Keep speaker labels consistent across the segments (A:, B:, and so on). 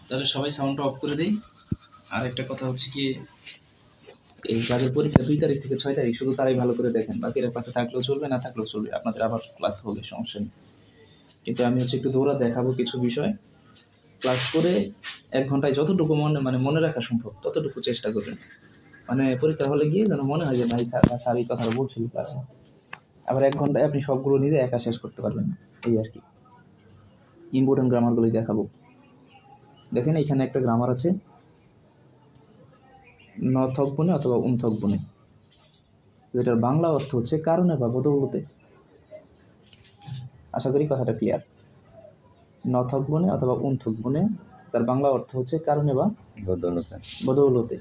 A: তাহলে সবাই সাউন্ডটা অফ করে দেই। আর একটা কথা হচ্ছে কি, এই যাদের পরীক্ষা 2 তারিখ থেকে 6 তারিখ শুধু তারাই ভালো করে দেখেন, বাকিরা ক্লাসে থাকলেও চলবে, না থাকলেও চলবে, আপনাদের আবার ক্লাস হবে, সমস্যা নেই। কিন্তু আমি হচ্ছে একটু দৌড়া দেখাবো কিছু বিষয়, ক্লাস করে 1 ঘন্টায় যতটুকু মনে রাখা সম্ভব ততটুকু চেষ্টা করবেন। মানে পরীক্ষা হলে গিয়ে যেন মনে হয় যে ভাই স্যার এই কথাটা বলছিল ক্লাসে। আবার 1 ঘন্টায় আপনি সবগুলো নিজে একা শেষ করতে পারবেন না, এই আর কি। ইম্পর্টেন্ট গ্রামারগুলোই দেখাবো। দেখেন এখানে একটা গ্রামার আছে, ন থক বনে অথবা উন থক বনে, যেটার বাংলা অর্থ হচ্ছে কারণে বা বদৌলতে। আশা করি কথাটা ক্লিয়ার। ন থক বনে অথবা উন থক বনে, যার বাংলা অর্থ হচ্ছে কারণে বা
B: বদৌলতে।
A: বদৌলতে।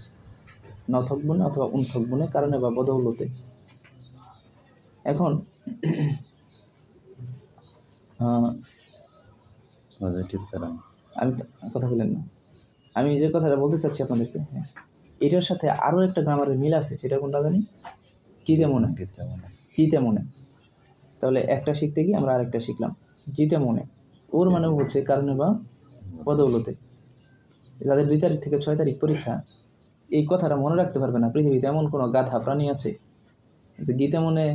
A: ন থক বনে অথবা উন থক বনে, কারণে বা বদৌলতে। এখন
B: পজিটিভ কারণ।
A: আমি কথা বলেন না, আমি যে কথাটা বলতে চাচ্ছি আপনাদেরকে, এটার সাথে আরও একটা গ্রামারের মিল আছে, সেটা কোনটা জানি, কিতে মনে। কিতে মনে। তাহলে একটা শিখতে গিয়ে আমরা আরেকটা শিখলাম, কিতে মনে। ওর মানে হচ্ছে কারণে বা বদৌলতে। যাদের 2 তারিখ থেকে 6 তারিখ পরীক্ষা, এই কথাটা মনে রাখতে পারবে না, পৃথিবীতে এমন কোনো গাধা প্রাণী আছে যে গীতে মনে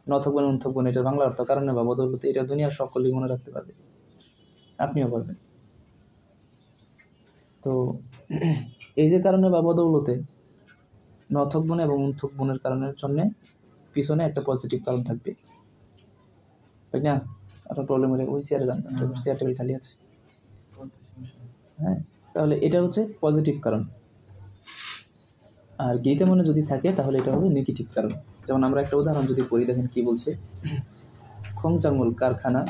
A: ন থাকবেন উন থাকবেন এটার বাংলা অর্থ কারণে বা বদৌলতে, এটা দুনিয়ার সকলেই মনে রাখতে পারবে, আপনিও পারবেন। তো এই যে কারণে বা বদৌলতে, ন থাকবেন এবং উন থাকবেনের কারণের জন্য পিছনে একটা পজিটিভ কারণ থাকবে, তাই না? আপনার প্রবলেম হলে ওই চেয়ারে যান, চেয়ার টেবিল খালি আছে। হ্যাঁ, তাহলে এটা হচ্ছে পজিটিভ কারণ। আর গীতে মনে যদি থাকে তাহলে এটা হবে নেগেটিভ কারণ। যেমন আমরা একটা উদাহরণ যদি পড়ি, দেখেন কি বলছে, খোংচাঙ্গুল কারখানা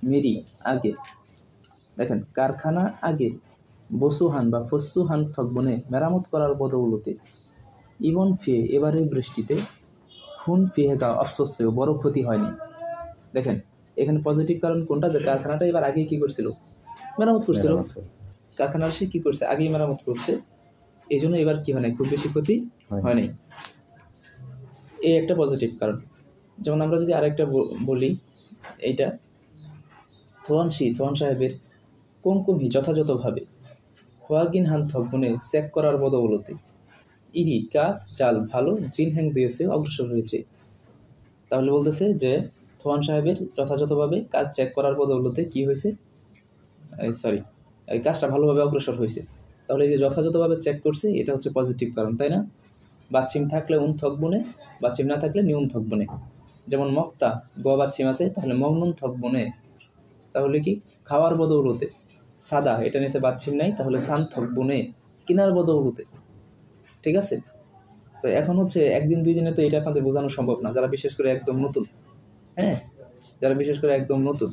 A: মেরি আগে। দেখেন, কারখানা আগে বসুহান বা ফসুহান থকবনে মেরামত করার বদৌলতে ইবন ফিয়ে এবারের বৃষ্টিতে খুন ফিহেগা অফসোসেও বড় ক্ষতি হয়নি। দেখেন এখানে পজিটিভ কারণ কোনটা, যে কারখানাটা এবার আগেই কি করছিল, মেরামত করছিল। কারখানার সে কি করছে, আগেই মেরামত করছে, এই জন্য এবার কি হয় নাই, খুব বেশি ক্ষতি হয় নাই। এই একটা পজিটিভ কারণ। যেমন আমরা যদি আরেকটা বলি, এইটা থোয়ান সাহেবের কুমকুমহি যথাযথভাবে হোয়াগিন হান থকবনে চেক করার বদৌলতে ইরি কাজ চাল ভালো জিনহ্যাং দিয়েছে অগ্রসর হয়েছে। তাহলে বলতেছে যে থোয়ান সাহেবের যথাযথভাবে কাজ চেক করার বদৌলতে কি হয়েছে, এই কাজটা ভালোভাবে অগ্রসর হয়েছে। তাহলে এই যে যথাযথভাবে চেক করছে, এটা হচ্ছে পজিটিভ কারণ, তাই না? বাচ্চিম থাকলে উন থকবনে, বাচ্চিম না থাকলে নিউন থকবনে। যেমন মক্তা ব বাচ্চিম আছে, তাহলে মগনুন থকবনে, তাহলে কি খাওয়ার বদৌলতে। সাদা এটা নিচে বাচ্চিম নাই, তাহলে সান থকবনে, কিনার বদৌলতে। ঠিক আছে? তো এখন হচ্ছে 1 দিন 2 দিনে তো এটা আপনাদের বোঝানো সম্ভব না, যারা বিশেষ করে একদম নতুন। হ্যাঁ, যারা বিশেষ করে একদম নতুন,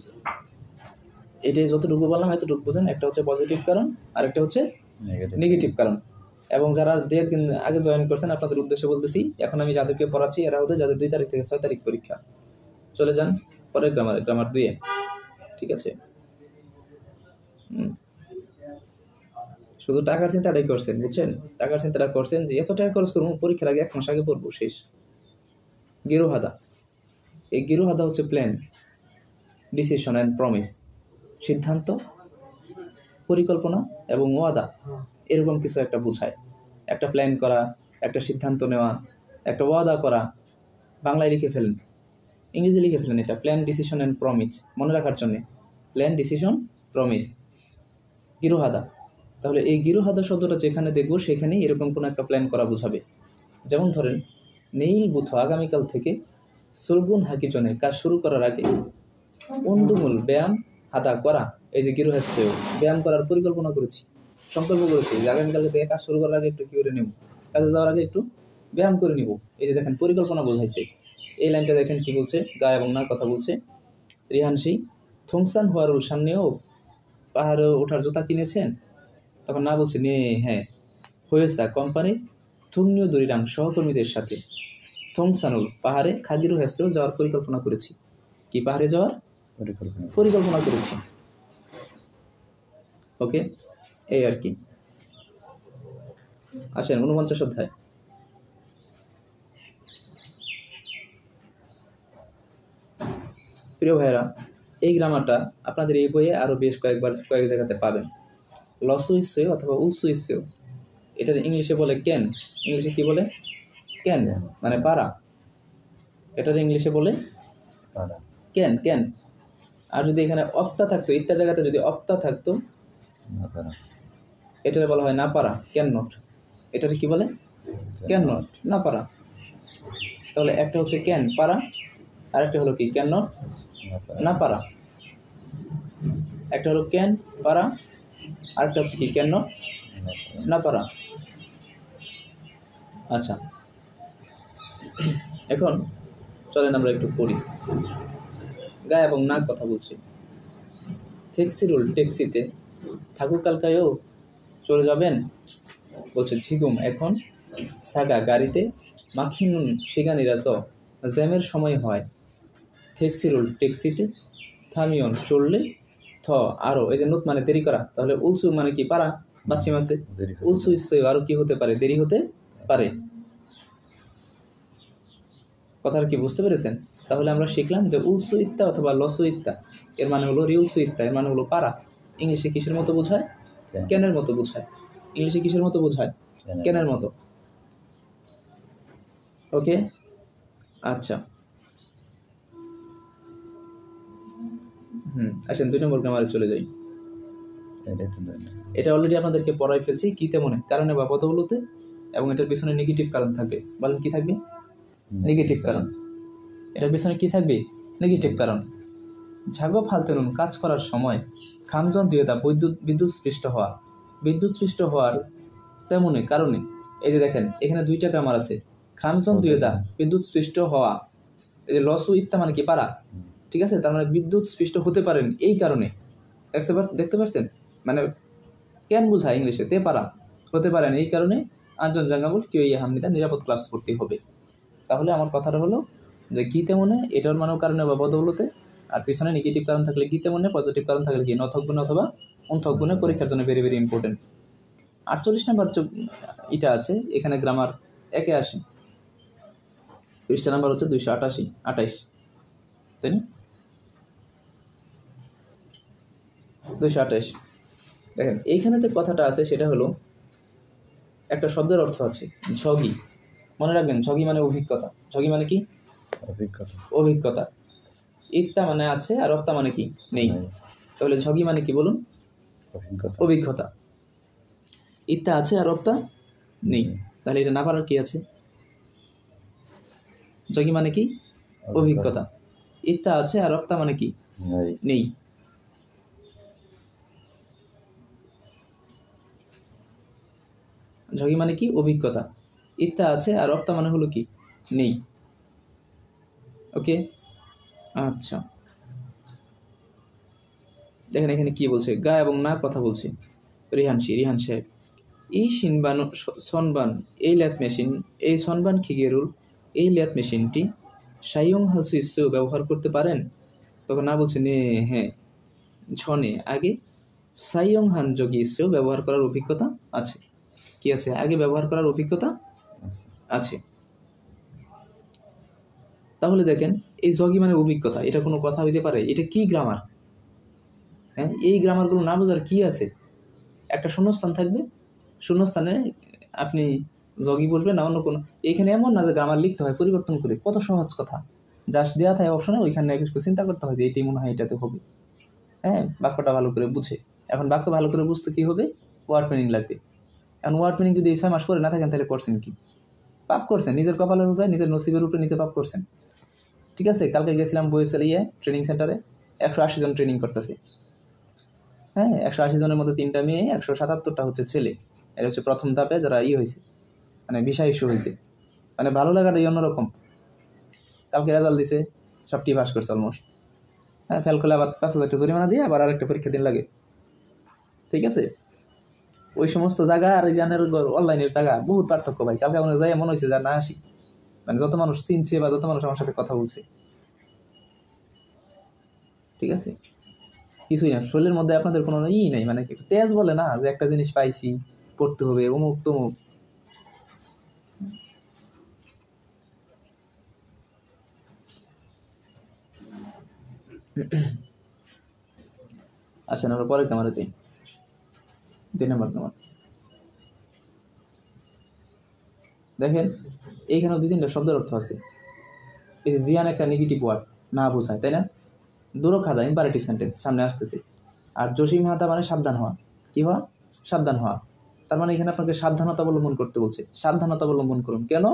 A: এটাই যতটুকু বললাম এতটুকু বোঝেন। একটা হচ্ছে পজিটিভ কারণ, আর একটা হচ্ছে নেগেটিভ কারণ। এবং যারা 2 দিন আগে জয়েন করছেন, আপনাদের উদ্দেশ্যে বলতেছি, এখন আমি যাদেরকে পড়াচ্ছি এরা হচ্ছে যাদের 2 তারিখ থেকে 6 তারিখ পরীক্ষা। চলে যান পরের গ্রামার 2-এ। ঠিক আছে, শুধু টাকার চিন্তাটাই করছেন, বুঝছেন? টাকার চিন্তাটা করছেন যে এত টাকা খরচ করবো, পরীক্ষার আগে 1 মাস আগে পড়বো, শেষ। গিরোহাদা, এই গিরোহাদা হচ্ছে প্ল্যান, ডিসিশন অ্যান্ড প্রমিস, সিদ্ধান্ত, পরিকল্পনা এবং ওয়াদা, এরকম কিছু একটা বোঝায়। একটা প্ল্যান করা, একটা সিদ্ধান্ত নেওয়া, একটা ওয়াদা করা। বাংলায় লিখে ফেলেন, ইংরেজি লিখে ফেলেন, এটা প্ল্যান ডিসিশন অ্যান্ড প্রমিস, মনে রাখার জন্যে। প্ল্যান ডিসিশন প্রমিস, গিরোহাদা। তাহলে এই গিরোহাদা শব্দটা যেখানে দেখবো সেখানেই এরকম কোনো একটা প্ল্যান করা বোঝাবে। যেমন ধরেন, নেইল বুথ আগামীকাল থেকে সুলগুন হাকিজনে কাজ শুরু করার আগে অন্দুমূল ব্যায়াম হাদা করা। এই যে গৃহস্থ ব্যায়াম করার পরিকল্পনা করেছি, সংকল্প করেছি যে আগামীকালকে থেকে কাজ শুরু করার আগে একটু কী করে নেব, কাজে যাওয়ার আগে একটু ব্যায়াম করে নিব। এই যে দেখেন পরিকল্পনা বোঝাইছে। এই লাইনটা দেখেন কি বলছে, গা এবং না কথা বলছে। রিহানসি থংসান হুয়ারুল সামনেও পাহাড়ে ওঠার জুতা কিনেছেন? তখন না বলছে নে, হ্যাঁ হয়েছে কোম্পানির থুংনিও দরিরাং সহকর্মীদের সাথে থংসানুল পাহাড়ে খাগিরু হেসরেও যাওয়ার পরিকল্পনা করেছি। কি পাহাড়ে যাওয়ার পরিকল্পনা করেছি। ওকে, এই আর কি। আসেন 49 অধ্যায়। প্রিয় ভাইয়েরা, এই গ্রামারটা আপনাদের এই বইয়ে আরও বেশ কয়েক জায়গাতে পাবেন। লসু ইস্যু অথবা উৎসু ইস্যু, এটা ইংলিশে বলে ক্যান। ইংলিশে কি বলে? ক্যান, মানে পারা। এটার ইংলিশে বলে
B: পারা।
A: Can, can. আর যদি এখানে অপ্তা থাকতো, ইত্যাদি জায়গাতে যদি অপ্তা থাকতো,
B: না পারা।
A: এটাকে বলা হয় না পারা, ক্যান নট। এটাকে কি বলে? ক্যান নট, না পারা। তাহলে একটা হচ্ছে ক্যান, পারা, আর একটা হলো কি ক্যান নট,
B: না পারা।
A: না পারা। একটা হলো ক্যান, পারা, আর একটা হচ্ছে কি ক্যান নট,
B: না পারা।
A: না পারা। আচ্ছা, এখন চলেন আমরা একটু পড়ি। গা এবং নাক কথা বলছি। ট্যাক্সিরুল, ট্যাক্সিতে থাকুক কালকায়ও চলে যাবেন, বলছে ঝিগুম এখন, সাগা গাড়িতে, মাখিনুন শিগানিরা চ, জ্যামের সময় হয়। ট্যাক্সিরুল, ট্যাক্সিতে, থামিয়ন চললে, থ আরো, এই যে নুত মানে দেরি করা, তাহলে উলসু মানে কি পারা, বাচ্চি মাসে,
B: দেরি হতে
A: উলসু
B: পারে।
A: ইস্যু আরো কি হতে পারে, দেরি হতে পারে। কথাটা কি বুঝতে পেরেছেন? তাহলে আমরা শিখলাম যে উলসু ইত্তা অথবা লসু ইত্তা এর মানে হলো রিউলসু ইত্তা, এর মানে হলো পারা। ইংলিশে কিসের মতো বোঝায়?
B: ক্যান।
A: ক্যানের মতো বোঝায়। ইংলিশে কিসের মতো বোঝায়? ক্যানের মতো। ওকে, আচ্ছা। আসেন 2 নম্বর গ্রামারে চলে যাই।
B: এটাই তো দুই না।
A: এটা অলরেডি আপনাদেরকে পড়াই ফেলছি, কি তেমনে, কারণে বা পদগুলোতে, এবং এটার পিছনে নেগেটিভ কারণ থাকবে। বলেন কি থাকবে? নেগেটিভ কারণ। এটার পিছনে কি থাকবে? নেগেটিভ কারণ। ঝাগো ফালতে নুন, কাজ করার সময়, খামজন দুয়েদা, বিদ্যুৎ স্পৃষ্ট হওয়া। বিদ্যুৎ স্পৃষ্ট হওয়ার তেমনি কারণে, এই যে দেখেন এখানে 2টা গ্রামার আছে। খামজন দুয়েদা, বিদ্যুৎ স্পৃষ্ট হওয়া। এই যে লসু ইত্তা মানে কি পারা, ঠিক আছে? তার মানে বিদ্যুৎ স্পৃষ্ট হতে পারেন এই কারণে। দেখতে পাচ্ছেন? মানে ক্যান বোঝায় ইংলিশে, তে পারা, হতে পারেন এই কারণে। আঞ্জন জাঙ্গাবুল কেউ এই হামনিদা, নিরাপদ ক্লাস করতে হবে। তাহলে আমার কথাটা হলো যে গীতে মনে এটার মানেও কারণে বা বদৌলতে, আর পিছনে নেগেটিভ কারণ থাকলে গীতে মনে, পজিটিভ কারণ থাকলে কি নথকগুণে অথবা অনথকগুণে, পরীক্ষার জন্য ভেরি ভেরি ইম্পর্টেন্ট। 48 নাম্বার এটা আছে, এখানে গ্রামার একে আসে। পৃষ্ঠা নাম্বার হচ্ছে 228, তাই না? 228। দেখেন এইখানে যে কথাটা আছে সেটা হলো, একটা শব্দের অর্থ আছে ঝগি। মনে রাখবেন, ঝগি মানে অভিজ্ঞতা। ঝগি মানে কি?
B: অভিজ্ঞতা।
A: অভিজ্ঞতা। ইত্তা মানে আছে, আর অপ্তা মানে কি? নেই। তাহলে ঝগি মানে কি বলুন?
B: অভিজ্ঞতা।
A: অভিজ্ঞতা। ইত্তা আছে আর অপ্তা নেই। তাহলে এটা না পারার কি আছে? ঝগি মানে কি? অভিজ্ঞতা। ইত্তা আছে আর অপ্তা মানে কি? নেই। ঝগি মানে কি? অভিজ্ঞতা। ইত্তা আছে আর অপ্তা মানে হলো কি? নেই। ওকে, আচ্ছা। দেখেন এখানে কি বলছে, গা এবং না কথা বলছে। রিহান সাহেব, এই সিনবান সনবান, এই ল্যাথ মেশিন, এই সনবান খিগেরুল, এই ল্যাথ মেশিনটি সাইয়ং হালসু ইস্যু ব্যবহার করতে পারেন? তখন না বলছে নে, হ্যাঁ। ঝনে আগে সাইয়ং হান যোগী ইস্যু ব্যবহার করার অভিজ্ঞতা আছে। কি আছে? আগে ব্যবহার করার অভিজ্ঞতা আছে। তাহলে দেখেন এই জগি মানে অভিজ্ঞতা, এটা কোনো কথা হইতে পারে? এটা কি গ্রামার? হ্যাঁ, এই গ্রামারগুলো না বোঝার কি আছে? একটা শূন্যস্থান থাকবে, শূন্যস্থানে আপনি জগি বলবেন না অন্য কোনো। এইখানে এমন না যে গ্রামার লিখতে হয় পরিবর্তন করে, কত সহজ কথা। জাস্ট দেওয়া থাকে অপশনে, ওইখানে চিন্তা করতে হয় যে এইটাই মনে হয় এটাতে হবে। হ্যাঁ, বাক্যটা ভালো করে বুঝে। এখন বাক্য ভালো করে বুঝতে কী হবে? ওয়ার্ড মিনিং লাগবে। এখন ওয়ার্ড মিনিং যদি এই 6 মাস করে না থাকেন তাহলে করছেন কি? পাপ করছেন, নিজের কপালের উপরে, নিজের নসিবের উপরে নিজে পাপ করছেন। ঠিক আছে, কালকে গেছিলাম বইয়ের ট্রেনিং সেন্টারে, 180 জন ট্রেনিং করতেছে। হ্যাঁ, 180 জনের মধ্যে 3টা মেয়ে, 177টা হচ্ছে ছেলে। এটা হচ্ছে প্রথম ধাপে যারা হয়েছে, মানে ভিসা ইস্যু হয়েছে। মানে ভালো লাগাটাই অন্যরকম। কালকে রেজাল্ট দিছে, সবটি পাস করছে অলমোস্ট। হ্যাঁ, ফেল করলে আবার 5,000 টাকা জরিমানা দিয়ে আবার আরেকটা পরীক্ষা দিন লাগে। ঠিক আছে, ওই সমস্ত জায়গা আর এই জানের অনলাইনের জায়গা বহুত পার্থক্য ভাই। কালকে মনে যায় মনে হয়েছে যা না আসি, মানে যত মানুষ চিনছে বা যত মানুষ আমার সাথে কথা বলছে, ঠিক আছে, কিছুই না। শরীরের মধ্যে আপনাদের কোনো নাই, মানে তেজ বলে না যে একটা জিনিস পাইছি পড়তে হবে অমুক তমুক। আসেন আমরা পরের ক্যামেরা যাই। 2 নম্বর প্রমাণ। দেখেন এইখানে 2-3টা শব্দের অর্থ আছে। এই যে জিয়ান একটা নেগেটিভ ওয়ার্ড, না বোঝায়, তাই না? দুরখাদা ইম্পারেটিভ সেন্টেন্স সামনে আসতেছে। আর জসিম হাতা মানে সাবধান হওয়া। কি হওয়া? সাবধান হওয়া। তার মানে এখানে আপনাকে সাবধানতা অবলম্বন করতে বলছে। সাবধানতা অবলম্বন করুন। কেন?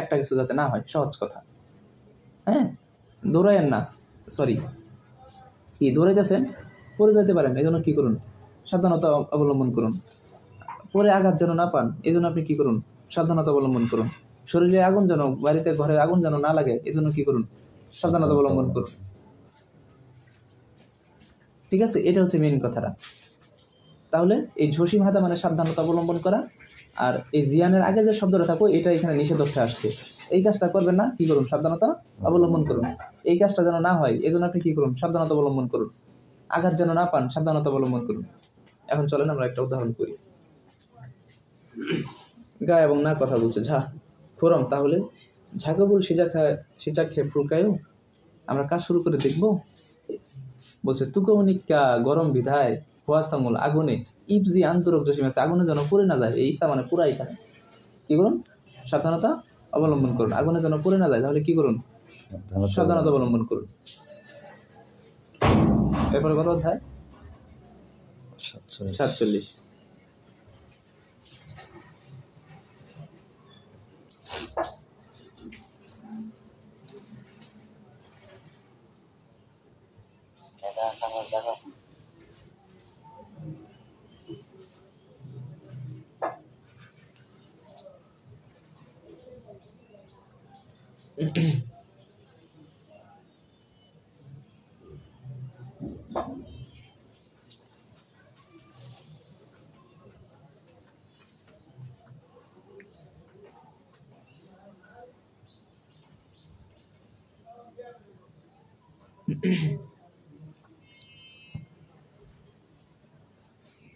A: একটা কিছু যাতে না হয়, সহজ কথা। হ্যাঁ, দৌড়াইয়েন না, সরি, কি দৌড়াইতেছেন, পড়ে যেতে পারেন, এই জন্য কী করুন? সাবধানতা অবলম্বন করুন। পরে আঘাত যেন না পান, এই জন্য আপনি কী করুন? সাবধানতা অবলম্বন করুন। শরীরে আগুন যেন, বাড়িতে ঘরে আগুন যেন না লাগে, এই জন্য কী করুন? সাবধানতা অবলম্বন করুন। ঠিক আছে, এটা হচ্ছে মেইন কথাটা। তাহলে এই ঝসিম হাদা মানে সাবধানতা অবলম্বন করা, আর এই জিয়ানের আগে যে শব্দটা থাকো এটা এখানে নিষেধ আসছে। এই কাজটা করবেন না, কী করুন? সাবধানতা অবলম্বন করুন। এই কাজটা যেন না হয়, এই জন্য আপনি কী করুন? সাবধানতা অবলম্বন করুন। আঘাত যেন না পান, সাবধানতা অবলম্বন করুন। এখন চলেন আমরা একটা উদাহরণ করি। গা এবং না কথা বলছে, ঝা খোরম, তাহলে ঝাঁকে বল সিজা খেয়ে ফুলকায়ও, আমরা কাজ শুরু করে দেখবো। বলছে তুকো নিকা গরম বিধায় হোয়াসামুল আগুনে ইপজি আন্তরক জসিম আছে, আগুনে যেন পুড়ে না যায়। এইটা মানে পুরা এখানে কি করুন? সাবধানতা অবলম্বন করুন। আগুনে যেন পুড়ে না যায়, তাহলে কি করুন? সাবধানতা অবলম্বন করুন। এরপরে কত অধ্যায়? 47।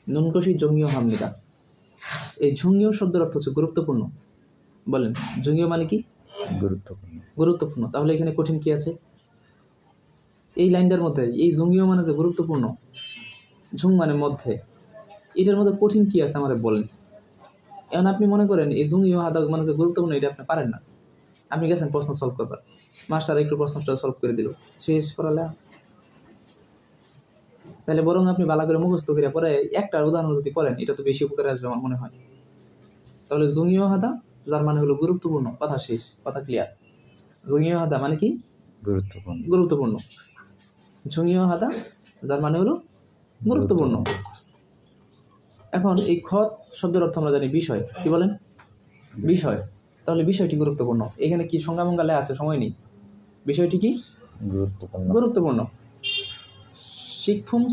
A: নুনকশি জঙ্গীয় হামনিদা। এই জঙ্গীয় শব্দের অর্থ হচ্ছে গুরুত্বপূর্ণ। বলেন, জঙ্গীয় মানে কি?
B: গুরুত্বপূর্ণ।
A: গুরুত্বপূর্ণ। তাহলে এখানে কঠিন কি আছে? এই লাইনটার মধ্যে এই জঙ্গীয় মানে যে গুরুত্বপূর্ণ, ঝুং মানে মধ্যে, এটার মধ্যে কঠিন কি আছে আমাদের বলেন। এখন আপনি মনে করেন এই জঙ্গীয় হাদা মানে যে গুরুত্বপূর্ণ, এটা আপনি পারেন না। আপনি গেছেন প্রশ্ন সলভ করবার, মাস্টার একটু প্রশ্নটা সলভ করে দিল, শেষ করালে। তাহলে বরং আপনি ভালো করে মুখস্থ করে পরে একটা উদাহরণ যদি করেন, এটা তো বেশি উপকারে আসবে আমার মনে হয়। তাহলে জঙ্গীয় হাদা যার মানে হলো গুরুত্বপূর্ণ, কথা শেষ, কথা ক্লিয়ার। জঙ্গীয় হাদা মানে কি?
B: গুরুত্বপূর্ণ।
A: গুরুত্বপূর্ণ। জঙ্গীয় হাদা যার মানে হলো গুরুত্বপূর্ণ। এখন এই খত শব্দের অর্থ আমরা জানি বিষয়। কি বলেন? বিষয়। তাহলে বিষয়টি গুরুত্বপূর্ণ। এখানে কি সংজ্ঞামঙ্গালে আছে, সময় নেই। বিষয়টি কি? গুরুত্বপূর্ণ। শিক্ষুম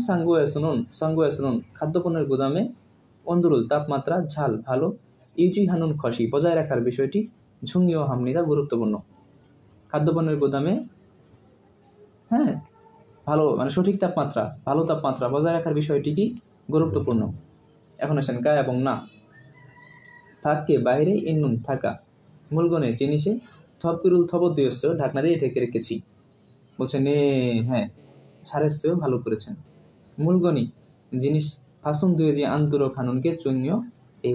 A: সাঙ্গুয়াসনুন খাদ্যপণ্যের গুদামে অন্দরুল তাপমাত্রা ঝাল ভালো ইউজি হানুন খসি বজায় রাখার বিষয়টি ঝুঙ্গি ও হামনিদা গুরুত্বপূর্ণ। খাদ্যপণ্যের গুদামে, হ্যাঁ, ভালো মানে সঠিক তাপমাত্রা, ভালো তাপমাত্রা বজায় রাখার বিষয়টি কি? গুরুত্বপূর্ণ। এখন আসেন কা এবং না। ফাঁককে বাইরে ইন্নুন থাকা, মূলগণে জিনিসে থপিরুল থবদ্দিয়স্য ঢাকনা দিয়ে ঢেকে রেখেছি। বলছে নে, হ্যাঁ, ছাড়ের চেয়েও ভালো করেছেন। মূলগণি জিনিস ফাসুন দুয়ে যে আন্তর খানুনকে চুনিও, এই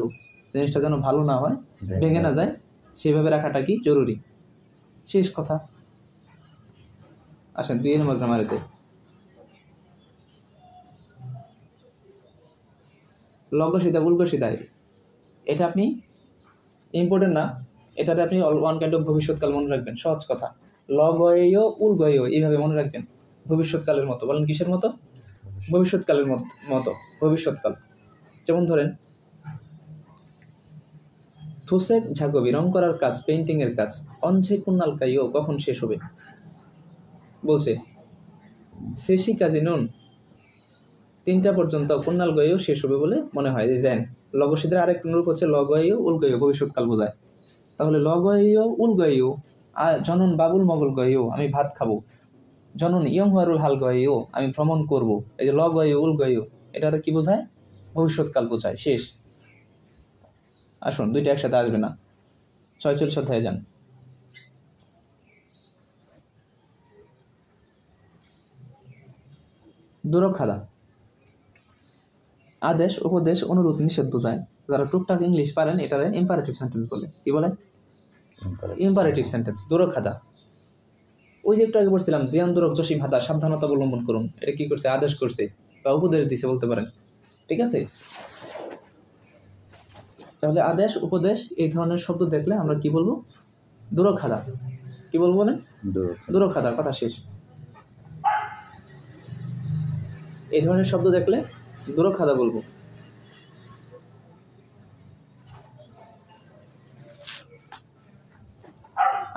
A: জিনিসটা যেন ভালো না হয়, ভেঙে না যায়, সেভাবে রাখাটা কি জরুরি। শেষ কথা। আসেন 2 নম্বর গ্রামারে যাই। লগ্নসিদা উল্গসিদায়, এটা আপনি ইম্পর্টেন্ট না, এটাতে আপনি ওয়ান কাইন্ড অফ ভবিষ্যৎকাল মনে রাখবেন। সহজ কথা, লগয়েও উলগয়েও এইভাবে মনে রাখবেন। ভবিষ্যৎকালের মতো। বলেন কিসের মতো? ভবিষ্যৎকালের মতো। ভবিষ্যৎকাল। যেমন ধরেন থুসেক ঝাগবি রং করার কাজ, পেইন্টিং এর কাজ, অঞ্চে কুন্নাল কাইও কখন শেষ হবে। বলছে শেষি কাজী নুন 3টা পর্যন্ত কুন্নাল গয়েও শেষ হবে বলে মনে হয়। দেন লগসিদের আরেক রূপ হচ্ছে লগয়েও উলগয়েও, ভবিষ্যৎকাল বোঝায়। তাহলে লগয়েও উলগয়েও, জনন বাবুল মগল গয়েও আমি ভাত খাবো, জনন ইয়ং হুয়ারুল হাল গয়েও আমি ভ্রমণ করব। এই যে লগয়েও উলগয়েও, এটা কি বোঝায়? ভবিষ্যৎকাল বোঝায়। শেষ। আসুন, 2টা একসাথে আসবে না। 46 অধ্যায়ে যান। দুরখাদা। আদেশ, উপদেশ, অনুরোধ, নিষেধ বোঝায়। যারা টুকটাক ইংলিশ পারেন এটারে ইম্পারেটিভ সেন্টেন্স বলে। কি বলে? Imperative sentence. দুরখাদা, ওই যে একটু আগে বলছিলাম জিয়ান দুরক জসিম হাদা, সাবধানতা অবলম্বন করুন, এটা কি করছে? আদেশ করছে বা উপদেশ দিছে বলতে পারেন। ঠিক আছে, তাহলে আদেশ, উপদেশ এই ধরনের শব্দ দেখলে আমরা কি বলবো? দুরখাদা। কি বলবো বলেন? দুরখাদা। কথা শেষ। এই ধরনের শব্দ দেখলে দুরখাদা বলবো।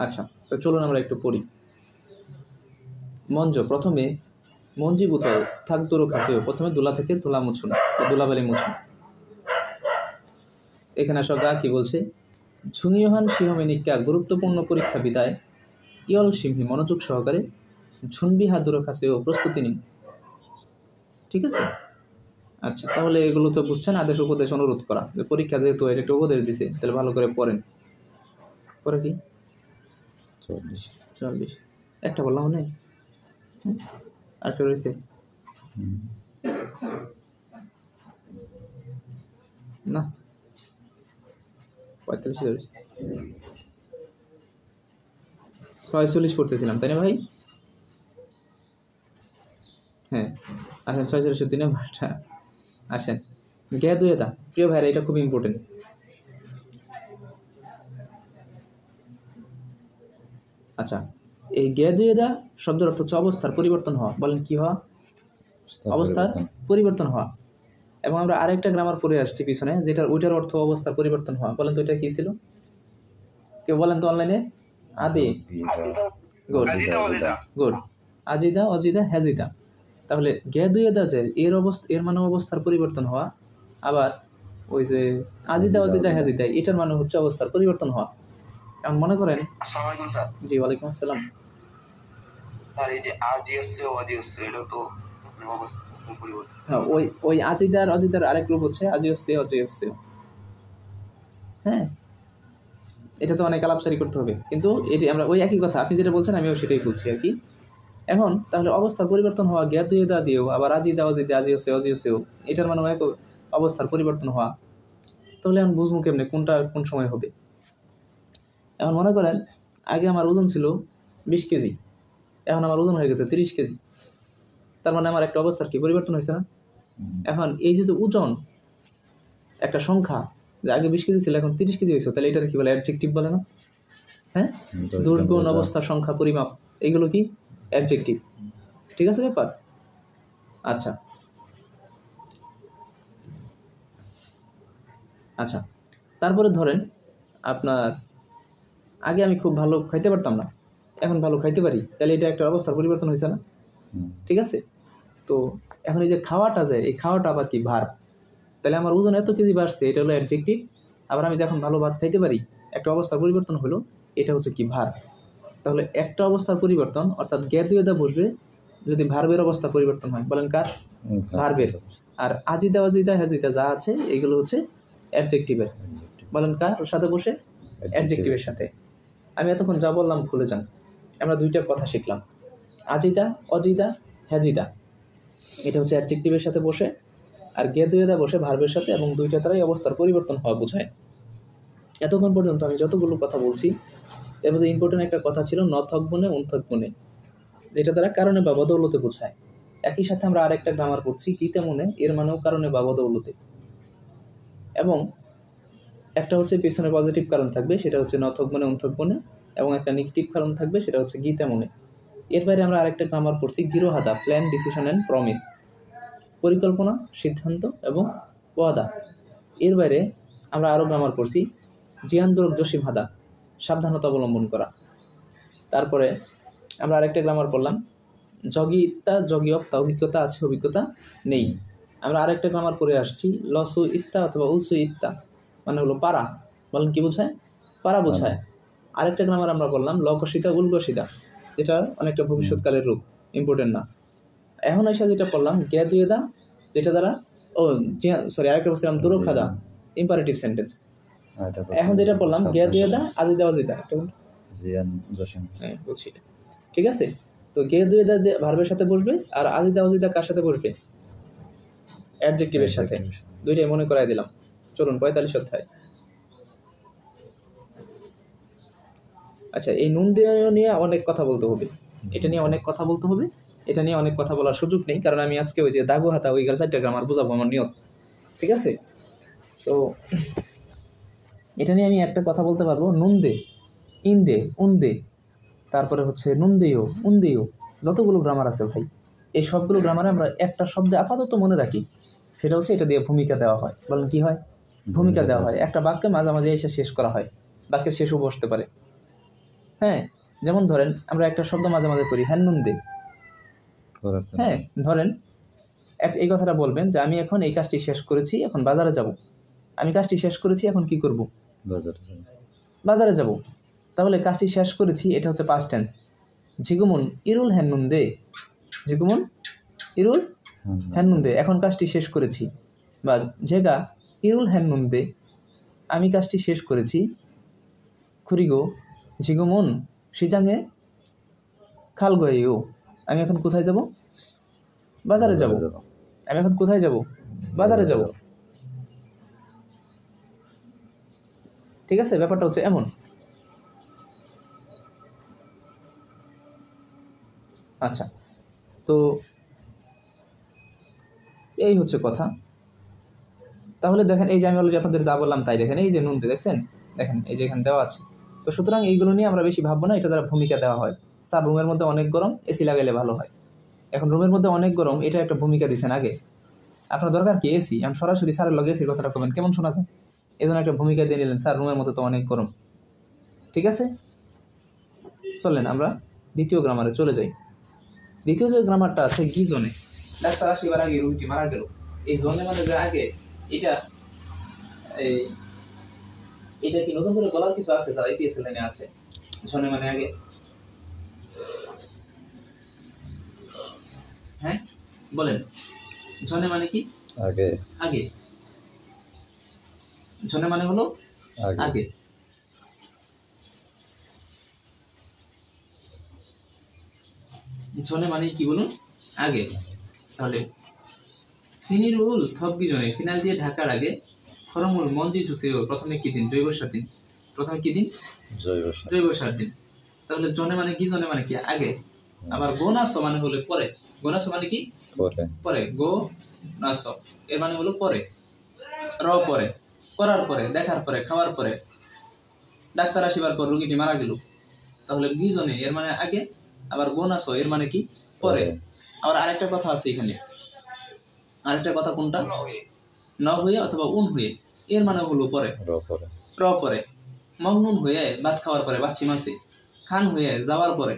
A: আচ্ছা, তো চলুন আমরা একটু পড়ি। মঞ্জ, প্রথমে মঞ্জীভূত থাক দুরক হাসিও, প্রথমে দুলা থেকে তুলা মুছুন, দুলাবালি মুছুন। এখানে আসলে গা কি বলছে? ঝুনিয়হান সিহমেনিকা, গুরুত্বপূর্ণ পরীক্ষা বিদায় ইয়ল সিংহি, মনোযোগ সহকারে ঝুনবি হাত দুরক হাসিও, প্রস্তুতি নিন। ঠিক আছে, আচ্ছা, তাহলে এগুলো তো বুঝছেন। আদেশ, উপদেশ, অনুরোধ করা। যে পরীক্ষা যেহেতু এটা একটা উপদেশ দিছে, তাহলে ভালো করে পড়েন। পরে কি 40 একটা বললাম না, আরেকটা রয়েছে না, 45 46 করতেছিলাম, তাই না ভাই? হ্যাঁ, আসেন 46 দিনে ভাষা আসেন। জ্ঞা দুয়েদা, প্রিয় ভাইরা, এটা খুব ইম্পর্টেন্ট। আচ্ছা, এই জ্ঞা দুয়েদা শব্দের অর্থ হচ্ছে অবস্থার পরিবর্তন হওয়া। বলেন কি হওয়া? অবস্থার পরিবর্তন হওয়া। এবং আমরা আরেকটা গ্রামার পড়ে আসছি পিছনে, যেটা ওইটার অর্থ অবস্থার পরিবর্তন হওয়া। বলেন তো এটা কি ছিল? কেউ বলেন তো অনলাইনে? আদি। গুড, আজিদা, অজিদা, হ্যাজিদা। তাহলে জ্ঞা দুয়েদা যে এর মানে অবস্থার পরিবর্তন হওয়া, আবার ওই যে আজিদা, অজিদা, হ্যাজিদা এটার মানে হচ্ছে অবস্থার পরিবর্তন হওয়া। এখন মনে করেন, জি ওয়ালাইকুম আসসালাম। হ্যাঁ, ওই আজিদার অজিদার আরেক রূপ হচ্ছে আজিয়স্য, অজয়স্য। হ্যাঁ, এটা তো অনেক আলাপচারি করতে হবে, কিন্তু এটি আমরা ওই একই কথা, আপনি যেটা বলছেন আমিও সেটাই বলছি আর কি। এখন তাহলে অবস্থার পরিবর্তন হওয়া, জ্ঞা দুয়েদা দিয়েও, আবার আজিদা, অজিদা, আজিয়স্য, অজয়স্য এটার মানে এক অবস্থার পরিবর্তন হওয়া। তাহলে এখন বুঝবো কেমনে কোনটা কোন সময় হবে? এখন মনে করেন আগে আমার ওজন ছিল 20 কেজি, এখন আমার ওজন হয়ে গেছে 30 কেজি। তার মানে আমার একটা অবস্থার কি পরিবর্তন হয়েছে না? এখন এই যে ওজন একটা সংখ্যা, যে আগে 20 কেজি ছিল এখন 30 কেজি হয়েছে, তাহলে এটার কি বলে? অ্যাডজেক্টিভ বলে না? হ্যাঁ, দুর্গুণ, অবস্থা, সংখ্যা, পরিমাপ, এইগুলো কি অ্যাডজেক্টিভ। ঠিক আছে ব্যাপার? আচ্ছা আচ্ছা, তারপরে ধরেন আপনার আগে আমি খুব ভালো খাইতে পারতাম না, এখন ভালো খাইতে পারি, তাহলে এটা একটা অবস্থার পরিবর্তন হয়েছে না? ঠিক আছে, তো এখন এই যে খাওয়াটা যায়, এই খাওয়াটা আবার কি? ভার। তাহলে আমার ওজন এত কেজি বাড়ছে, এটা হলো অ্যাডজেক্টিভ। আবার আমি যখন ভালো ভাত খাইতে পারি, একটা অবস্থার পরিবর্তন হলো, এটা হচ্ছে কি? ভার। তাহলে একটা অবস্থার পরিবর্তন, অর্থাৎ জ্ঞা দুয়েদা বসবে যদি ভার্বের অবস্থা পরিবর্তন হয়। বলেন কার? ভার্বের। আর আজিদা, অজিদা, হ্যাজিদা যা আছে এগুলো হচ্ছে অ্যাডজেক্টিভের। বলেন কার সাথে বসে? অ্যাডজেক্টিভের সাথে। আমি এতক্ষণ যা বললাম ভুলে যান। আমরা দুইটা কথা শিখলাম, আজিদা, অজিদা, হ্যাজিদা এটা হচ্ছে অ্যাডজেক্টিভের সাথে বসে, আর জ্ঞা দুয়েদা বসে ভার্বের সাথে, এবং দুইটা তারাই অবস্থার পরিবর্তন হওয়া বোঝায়। এতক্ষণ পর্যন্ত আমি যতগুলো কথা বলছি এর মধ্যে ইম্পর্টেন্ট একটা কথা ছিল নথক বনে, উন্থক বনে, যেটা দ্বারা কারণে বা বদৌলতে বোঝায়। একই সাথে আমরা আরেকটা গ্রামার পড়ছি গীতে মনে, এর মানেও কারণে বা বদৌলতে। এবং একটা হচ্ছে পিছনে পজিটিভ কারণ থাকবে, সেটা হচ্ছে নথক বনে, উন্থক বনে, এবং একটা নেগেটিভ কারণ থাকবে, সেটা হচ্ছে গীতে মনে। এর বাইরে আমরা আরেকটা গ্রামার পড়ছি গিরোহাদা, প্ল্যান, ডিসিশন অ্যান্ড প্রমিস, পরিকল্পনা, সিদ্ধান্ত এবং ওয়াদা। এর বাইরে আমরা আরও গ্রামার পড়ছি জিয়ান্দরক জসিম হাদা, সাবধানতা অবলম্বন করা। তারপরে আমরা আরেকটা গ্রামার পড়লাম জগিতা, জগি অপ্তা, অভিজ্ঞতা আছে, অভিজ্ঞতা নেই। আমরা আরেকটা গ্রামার পড়ে আসছি লসু ইত্তা অথবা উলসু ইত্তা, মানে হলো পারা। বলেন কি বোঝায়? পারা বোঝায়। আরেকটা গ্রামার আমরা বললাম লকসিতা, উলগসিতা, যেটা অনেকটা ভবিষ্যৎকালের রূপ, ইম্পর্টেন্ট না। এখন এসে যেটা পড়লাম জ্ঞা দুয়েদা, যেটা দ্বারা আরেকটা বলছিলাম দুরখাদা, ইম্পারেটিভ সেন্টেন্স। এখন যেটা পড়লাম জ্ঞা দুয়েদা, আজিদা, অজিদা, একটা বলছি। ঠিক আছে, তো জ্ঞা দুয়েদা ভার্বের সাথে বসবে, আর আজিদা, অজিদা কার সাথে বসবে? অ্যাডজেক্টিভের সাথে, দুইটাই মনে করাই দিলাম। চলুন 45 অধ্যায়। আচ্ছা, এই নুন দেওয়া নিয়ে অনেক কথা বলতে হবে, এটা নিয়ে অনেক কথা বলতে হবে, এটা নিয়ে অনেক কথা বলার সুযোগ নেই, কারণ আমি আজকে ওই যে দাগু হাতা ওই 4টা গ্রামার বোঝাবো আমার নিয়ত, ঠিক আছে? তো এটা নিয়ে আমি একটা কথা বলতে পারবো, নুন দে, ইন দে, উন দে, তারপরে হচ্ছে নুন দেও, উন দেও, যতগুলো গ্রামার আছে ভাই, এই সবগুলো গ্রামারে আমরা একটা শব্দে আপাতত মনে রাখি, সেটা হচ্ছে এটা দিয়ে ভূমিকা দেওয়া হয়। বলেন কি হয়? ভূমিকা দেওয়া হয়। একটা বাক্যে মাঝামাঝি এসে শেষ করা হয়, বাক্যের শেষও বসতে পারে। হ্যাঁ, যেমন ধরেন আমরা একটা শব্দ মাঝে মাঝে করি, হ্যান নুন দে। হ্যাঁ, ধরেন এই কথাটা বলবেন যে আমি এখন এই কাজটি শেষ করেছি, এখন বাজারে যাব। আমি কাজটি শেষ করেছি, এখন কি করব? বাজারে যাব। তাহলে কাজটি শেষ করেছি, এটা হচ্ছে পাস্ট টেন্স। ঝিগুমুন ইরুল হ্যান নুন দে, ঝিগুমুন ইরুল হ্যান নুন দে, এখন কাজটি শেষ করেছি। বা জেগা ইরুল হ্যান নুন দে, আমি কাজটি শেষ করেছি। খুরিগো ঝিগুমুন সিজাঙে খালগোয়েও, আমি এখন কোথায় যাব? বাজারে যাব। আমি এখন কোথায় যাব? বাজারে যাব। ঠিক আছে, ব্যাপারটা হচ্ছে এমন। আচ্ছা, তো এই হচ্ছে কথা। তাহলে দেখেন, এই যে আমি অলরেডি আপনাদের যা বললাম তাই দেখেন, এই যে নুনতে দেখছেন, দেখেন এই যে এখানে দেওয়া আছে। তো সুতরাং এইগুলো নিয়ে আমরা বেশি ভাববো না, এটা দ্বারা ভূমিকা দেওয়া হয়। স্যার রুমের মধ্যে অনেক গরম, এসি লাগাইলে ভালো হয়। এখন রুমের মধ্যে অনেক গরম, এটা একটা ভূমিকা দিচ্ছেন আগে। আপনার দরকার কি এসি? আমি সরাসরি স্যারের লগে এসির কথাটা কবেন, কেমন শোনা যায়? এই জন্য একটা ভূমিকা দিয়ে নিলেন, স্যার রুমের মধ্যে তো অনেক গরম। ঠিক আছে, চলেন আমরা দ্বিতীয় গ্রামারে চলে যাই। দ্বিতীয় যে গ্রামারটা আছে গি জোনে, ডাক্তার আসিবার আগে রুগীটি মারা গেল। এই জোনে মানে যে আগে, এটা কি নতুন করে বলার কিছু আছে? তারা ইতিহাস লাইনে আছে, জনে মানে আগে। হ্যাঁ বলেন, জনে মানে কি?
B: আগে।
A: আগে, জনে মানে হলো আগে। জনে মানে কি বলুন? আগে। তাহলে ফিনিরুল থবগি জনে, ফিনাল দিয়ে ঢাকার আগে। খরমুল মন্দি জুসেও, প্রথমে কি দিন? জৈব সার দিন। প্রথমে কি দিন? জৈব সার দিন। তাহলে জনে মানে কি? জনে মানে কি? আগে। আবার গো নাস মানে হলো পরে। গো নাস মানে কি? পরে। গো নাস এর মানে হলো পরে। র পরে, করার পরে, দেখার পরে, খাওয়ার পরে। ডাক্তার আসিবার পর রোগীটি মারা গেল। তাহলে গি জনে এর মানে আগে, আবার গো নাস এর মানে কি? পরে। আবার আরেকটা কথা আছে এখানে, আরেকটা কথা কোনটা? ন হয়ে অথবা উন হয়ে, এর মানে হলো পরে। র পরে। মগনুন হয়ে ভাত খাওয়ার পরে, বাচ্চি মাসে। খান হয়ে যাওয়ার পরে।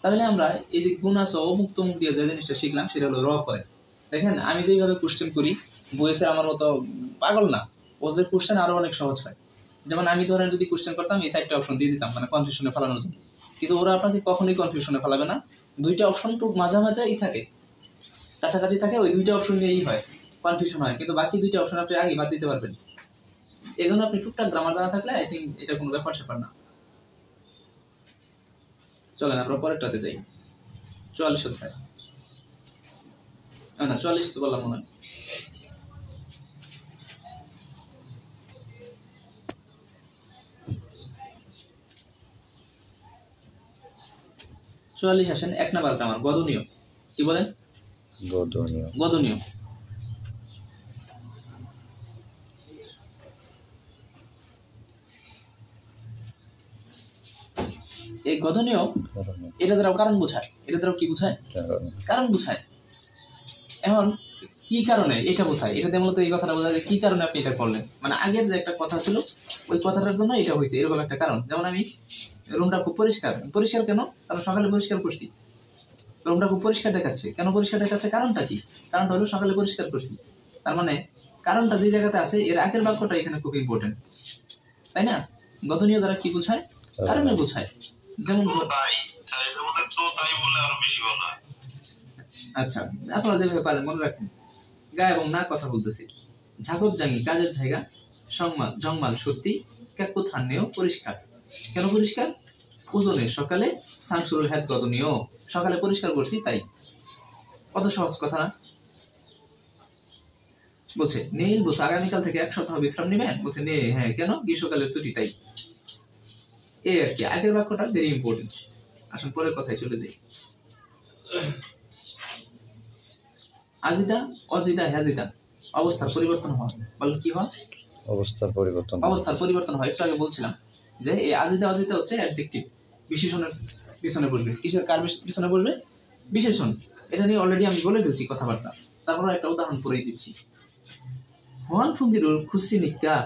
A: তাহলে আমরা এই যে গুণ আছে অমুক তমুক দিয়ে যে জিনিসটা শিখলাম, সেটা হলো র পরে। দেখেন আমি যেইভাবে কোশ্চেন করি, বইয়েছে আমার মতো পাগল না, ওদের কোশ্চেন আরো অনেক সহজ হয়। যেমন আমি ধরেন যদি কোশ্চেন করতাম, এই 4টা অপশন দিয়ে দিতাম, মানে কনফিউশনে ফেলানোর জন্য, কিন্তু ওরা আপনাকে কখনোই কনফিউশনে ফেলাবে না। 2টা অপশন তো মাঝামাঝি থাকে, কাছাকাছি থাকে, ওই 2টা অপশন নিয়েই হয় কনফিউশন হয়, কিন্তু বাকি 2টা অপশন আপনি আগে বাদ দিতে পারবেন। এই জন্য আপনি টুকটাক গ্রামার জানা থাকলে আই থিঙ্ক এটা কোনো ব্যাপার স্যাপার না। চলেন আমরা পরেরটাতে যাই। 44 অধ্যায়, না 44 তো বললাম মনে হয়। আসেন 1 নাম্বার গ্রামার, গদনীয়। কি বলেন? গদনীয়। এই গদনীয়, এটা দ্বারা কারণ বোঝায়। এটা দ্বারা কি বোঝায়? কারণ বোঝায়। এখন কি কারণে এটা বোঝায়? এটাতে মূলত এই কথাটা বোঝায় যে কি কারণে আপনি এটা করলেন, মানে আগের যে একটা কথা ছিল ওই কথাটার জন্য এটা হয়েছে, এরকম একটা কারণ। যেমন আমি রুমটা খুব পরিষ্কার কেন? কারণ সকালে পরিষ্কার করছি। রুমটা খুব পরিষ্কার দেখাচ্ছে, কেন পরিষ্কার দেখাচ্ছে? কারণটা কি? কারণটা হলো সকালে পরিষ্কার করছি। তার মানে কারণটা যে জায়গাতে আছে, এর আগের বাক্যটা এখানে খুব ইম্পর্টেন্ট, তাই না? গদনীয় দ্বারা কি বোঝায়? কারণে বোঝায়। যেমন আচ্ছা, আপনারা যেভাবে পারেন মনে রাখেন। গা এবং না কথা বলতেছি। ঝাগব জাঙ্গি কাজের জায়গা, জংমাল সত্যি, ক্যাকু থান্নেও পরিষ্কার। কেন পরিষ্কার? ওজনে সকালে সাংসুরুল হ্যাত গদনীয়, সকালে পরিষ্কার করছি তাই। কত সহজ কথা না? বলছে নীল বলছে আগামীকাল থেকে 1 সপ্তাহ বিশ্রাম নেবেন, বলছে নে, হ্যাঁ কেন, গ্রীষ্মকালের ছুটি তাই। এই আর কি, আগের বাক্যটা ভেরি ইম্পর্টেন্ট। আসুন পরের কথায় চলে যাই। আজিদা, অজিদা, হ্যাজিদা অবস্থার পরিবর্তন হয়, বলেন কি হয়?
B: অবস্থার পরিবর্তন।
A: অবস্থার পরিবর্তন হয়। একটু আগে বলছিলাম যে এই আজিদা অজিদা হচ্ছে অ্যাডজেক্টিভ, বিশেষণের পিছনে বসবে। কিসের, কার পিছনে বসবে? বিশেষণ। এটা নিয়ে অলরেডি আমি বলে ফেলছি কথাবার্তা, তারপর একটা উদাহরণ পড়ে দিচ্ছি। হন ফুঙ্গিরুল খুশি নিকা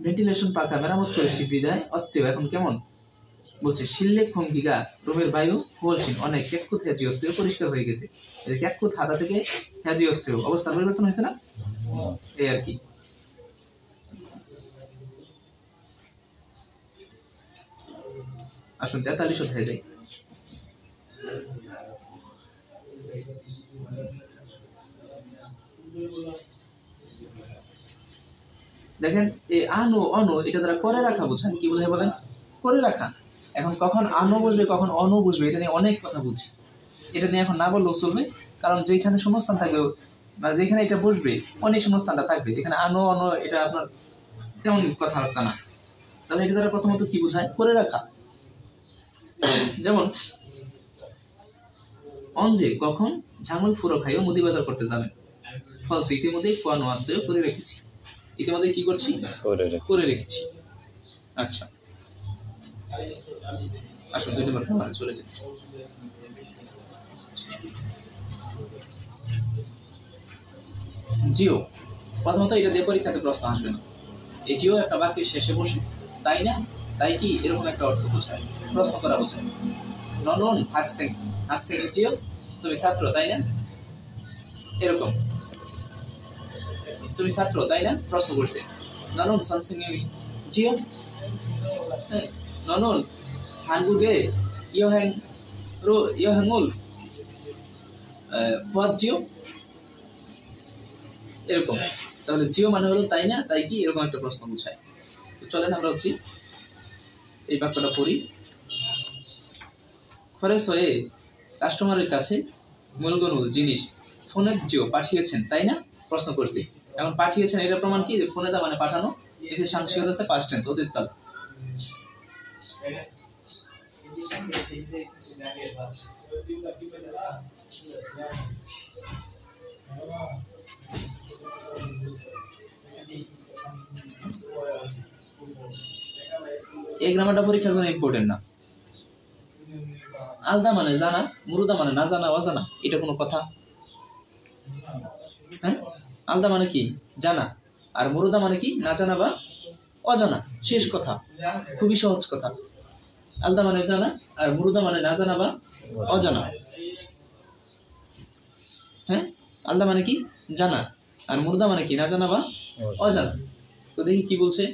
A: ভেন্টিলেশন পাকা মেরামত করেছি বিদায় অত্তেও এখন কেমন, বলছে শিল্লেক ফঙ্গিগা রোমের বায়ু বলছেন অনেক ক্যাকুত হ্যাজিওসেও পরিষ্কার হয়ে গেছে। এই ক্যাকুত হাতা থেকে হ্যাজিওসেও অবস্থার পরিবর্তন হয়েছে না, এই আর কি। আসুন 43 অধ্যায়ে যাই। দেখেন এই আনো অনো এটা দ্বারা করে রাখা বোঝায়। কি বোঝায় বলেন? করে রাখা। এখন কখন আনো বুঝবে কখন অনো বুঝবে এটা নিয়ে অনেক কথা বুঝছি। এটা নিয়ে এখন না বললেও চলবে, কারণ যেখানে শূন্যস্থান থাকবে বা যেখানে এটা বসবে অনেক শূন্যস্থানটা থাকবে। এখানে আনো অনো এটা আপনার তেমন কথাবার্তা না। তাহলে এটা দ্বারা প্রথমত কি বোঝায়? করে রাখা। যেমন অঞ্জে কখন ঝামল ফুরো খাইও মুদি বাজার করতে যাবেন, ফলস ইতিমধ্যেই ফোয়ানো আসতেও করে রেখেছি। ইতিমধ্যে কি করছি? করে রেখেছি। আচ্ছা আসুন 2 নম্বর গ্রামারে চলে যাই। জিও, প্রথমত এটা দিয়ে পরীক্ষাতে প্রশ্ন আসবে না। এই জিও একটা বাক্যের শেষে বসে, তাই না, তাই কি, এরকম একটা অর্থ বোঝায়, প্রশ্ন করা বোঝায়। নন হাকসেন, হাকসেন জিও তুমি ছাত্র তাই না, এরকম। তুমি ছাত্র তাই না, প্রশ্ন করছে। নন সনসিং জিও, নন হানগুগে ইয়োহেন রো ইয়োহেনুল ফদ জিও, এরকম। তাহলে জিও মানে হলো তাই না, তাই কি, এরকম একটা প্রশ্ন বোঝায়। তো চলেন আমরা হচ্ছি এই বাক্যটা পড়ি। খরচ হয়ে কাস্টমারের কাছে মূলগনুল জিনিস ফোনে জিও পাঠিয়েছেন তাই না, প্রশ্ন করছি। এখন পাঠিয়েছেন এটা প্রমাণ কি? যে ফোনে দা মানে পাঠানো, এসে সাংশিক আছে পাস্ট টেন্স, অতীতকাল। এই গ্রামারটা পরীক্ষার জন্য ইম্পর্টেন্ট না। আলদা মানে জানা, মুরুদা মানে না জানা অজানা, এটা কোনো কথা? হ্যাঁ, আলদা মানে কি? জানা, আর মুরুদা মানে কি? না জানা বা অজানা, শেষ কথা, খুবই সহজ কথা। আলদা মানে জানা আর মুরুদা মানে না জানা বা অজানা। হ্যাঁ, আলদা মানে কি? জানা, আর মুরুদা মানে কি? না জানা বা অজানা। তো দেখি কি বলছে।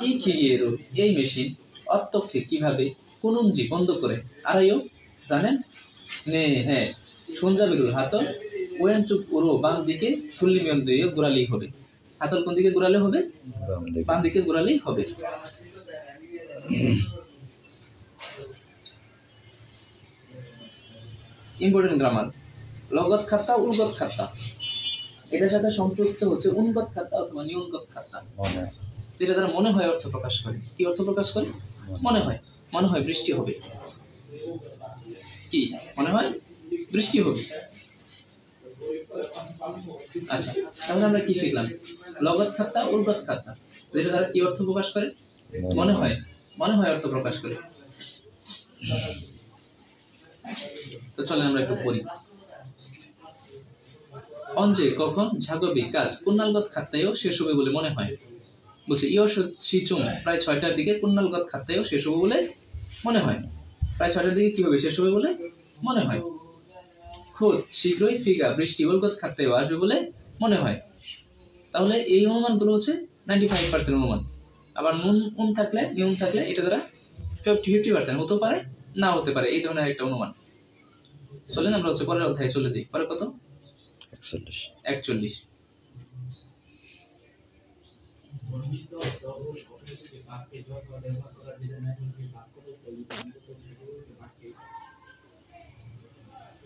A: এই খিগিয়েরো এই মেশিন অত্যক্ষে কিভাবে কোনজি বন্ধ করে আড়াইও জানেন নে, হ্যাঁ সঞ্জাবিরুর হাতল ওয়েনচুপ ওরো বাম দিকে থুল্লি মিয়ন দিয়ে ঘোরালেই হবে। হাতল কোন দিকে ঘোরালে হবে? বাম দিকে ঘোরালেই হবে। Important grammar. লগত খাতা উর্গত খাতা, এটার সাথে সম্পৃক্ত হচ্ছে উন্গত খাতা অথবা নিউনগত খাতা, যেটা তারা মনে হয় অর্থ প্রকাশ করে। কি অর্থ প্রকাশ করে? মনে হয়। মনে হয় বৃষ্টি হবে। কি মনে হয়? বৃষ্টি হবে। আচ্ছা, তাহলে আমরা কি শিখলাম? লগত খাতা উর্গত খাতা, যেটা তারা কি অর্থ প্রকাশ করে? মনে হয়। মনে হয় অর্থ প্রকাশ করে। তো চলেন আমরা একটু পড়ি। অঞ্জে কখন ঝাগবি কাজ কুন্নালগত খাতায়ও শেষ হবে বলে মনে হয়, বলছে ইয় সিচুং প্রায় 6টার দিকে কুন্নালগত খাতায়ও শেষ হবে বলে মনে হয়। প্রায় 6টার দিকে কি হবে? শেষ হবে বলে মনে হয়। খোদ শীঘ্রই ফিগা বৃষ্টি ওলগত খাতায়ও আসবে বলে মনে হয়। তাহলে এই অনুমানগুলো হচ্ছে 95% অনুমান। আবার নুন থাকলে নিয়ম থাকলে এটা দ্বারা 50% হতে পারে, না হতে পারে, এই ধরনের একটা অনুমান। চলেন আমরা হচ্ছে পরের অধ্যায়ে চলে যাই। পরে কত? 41।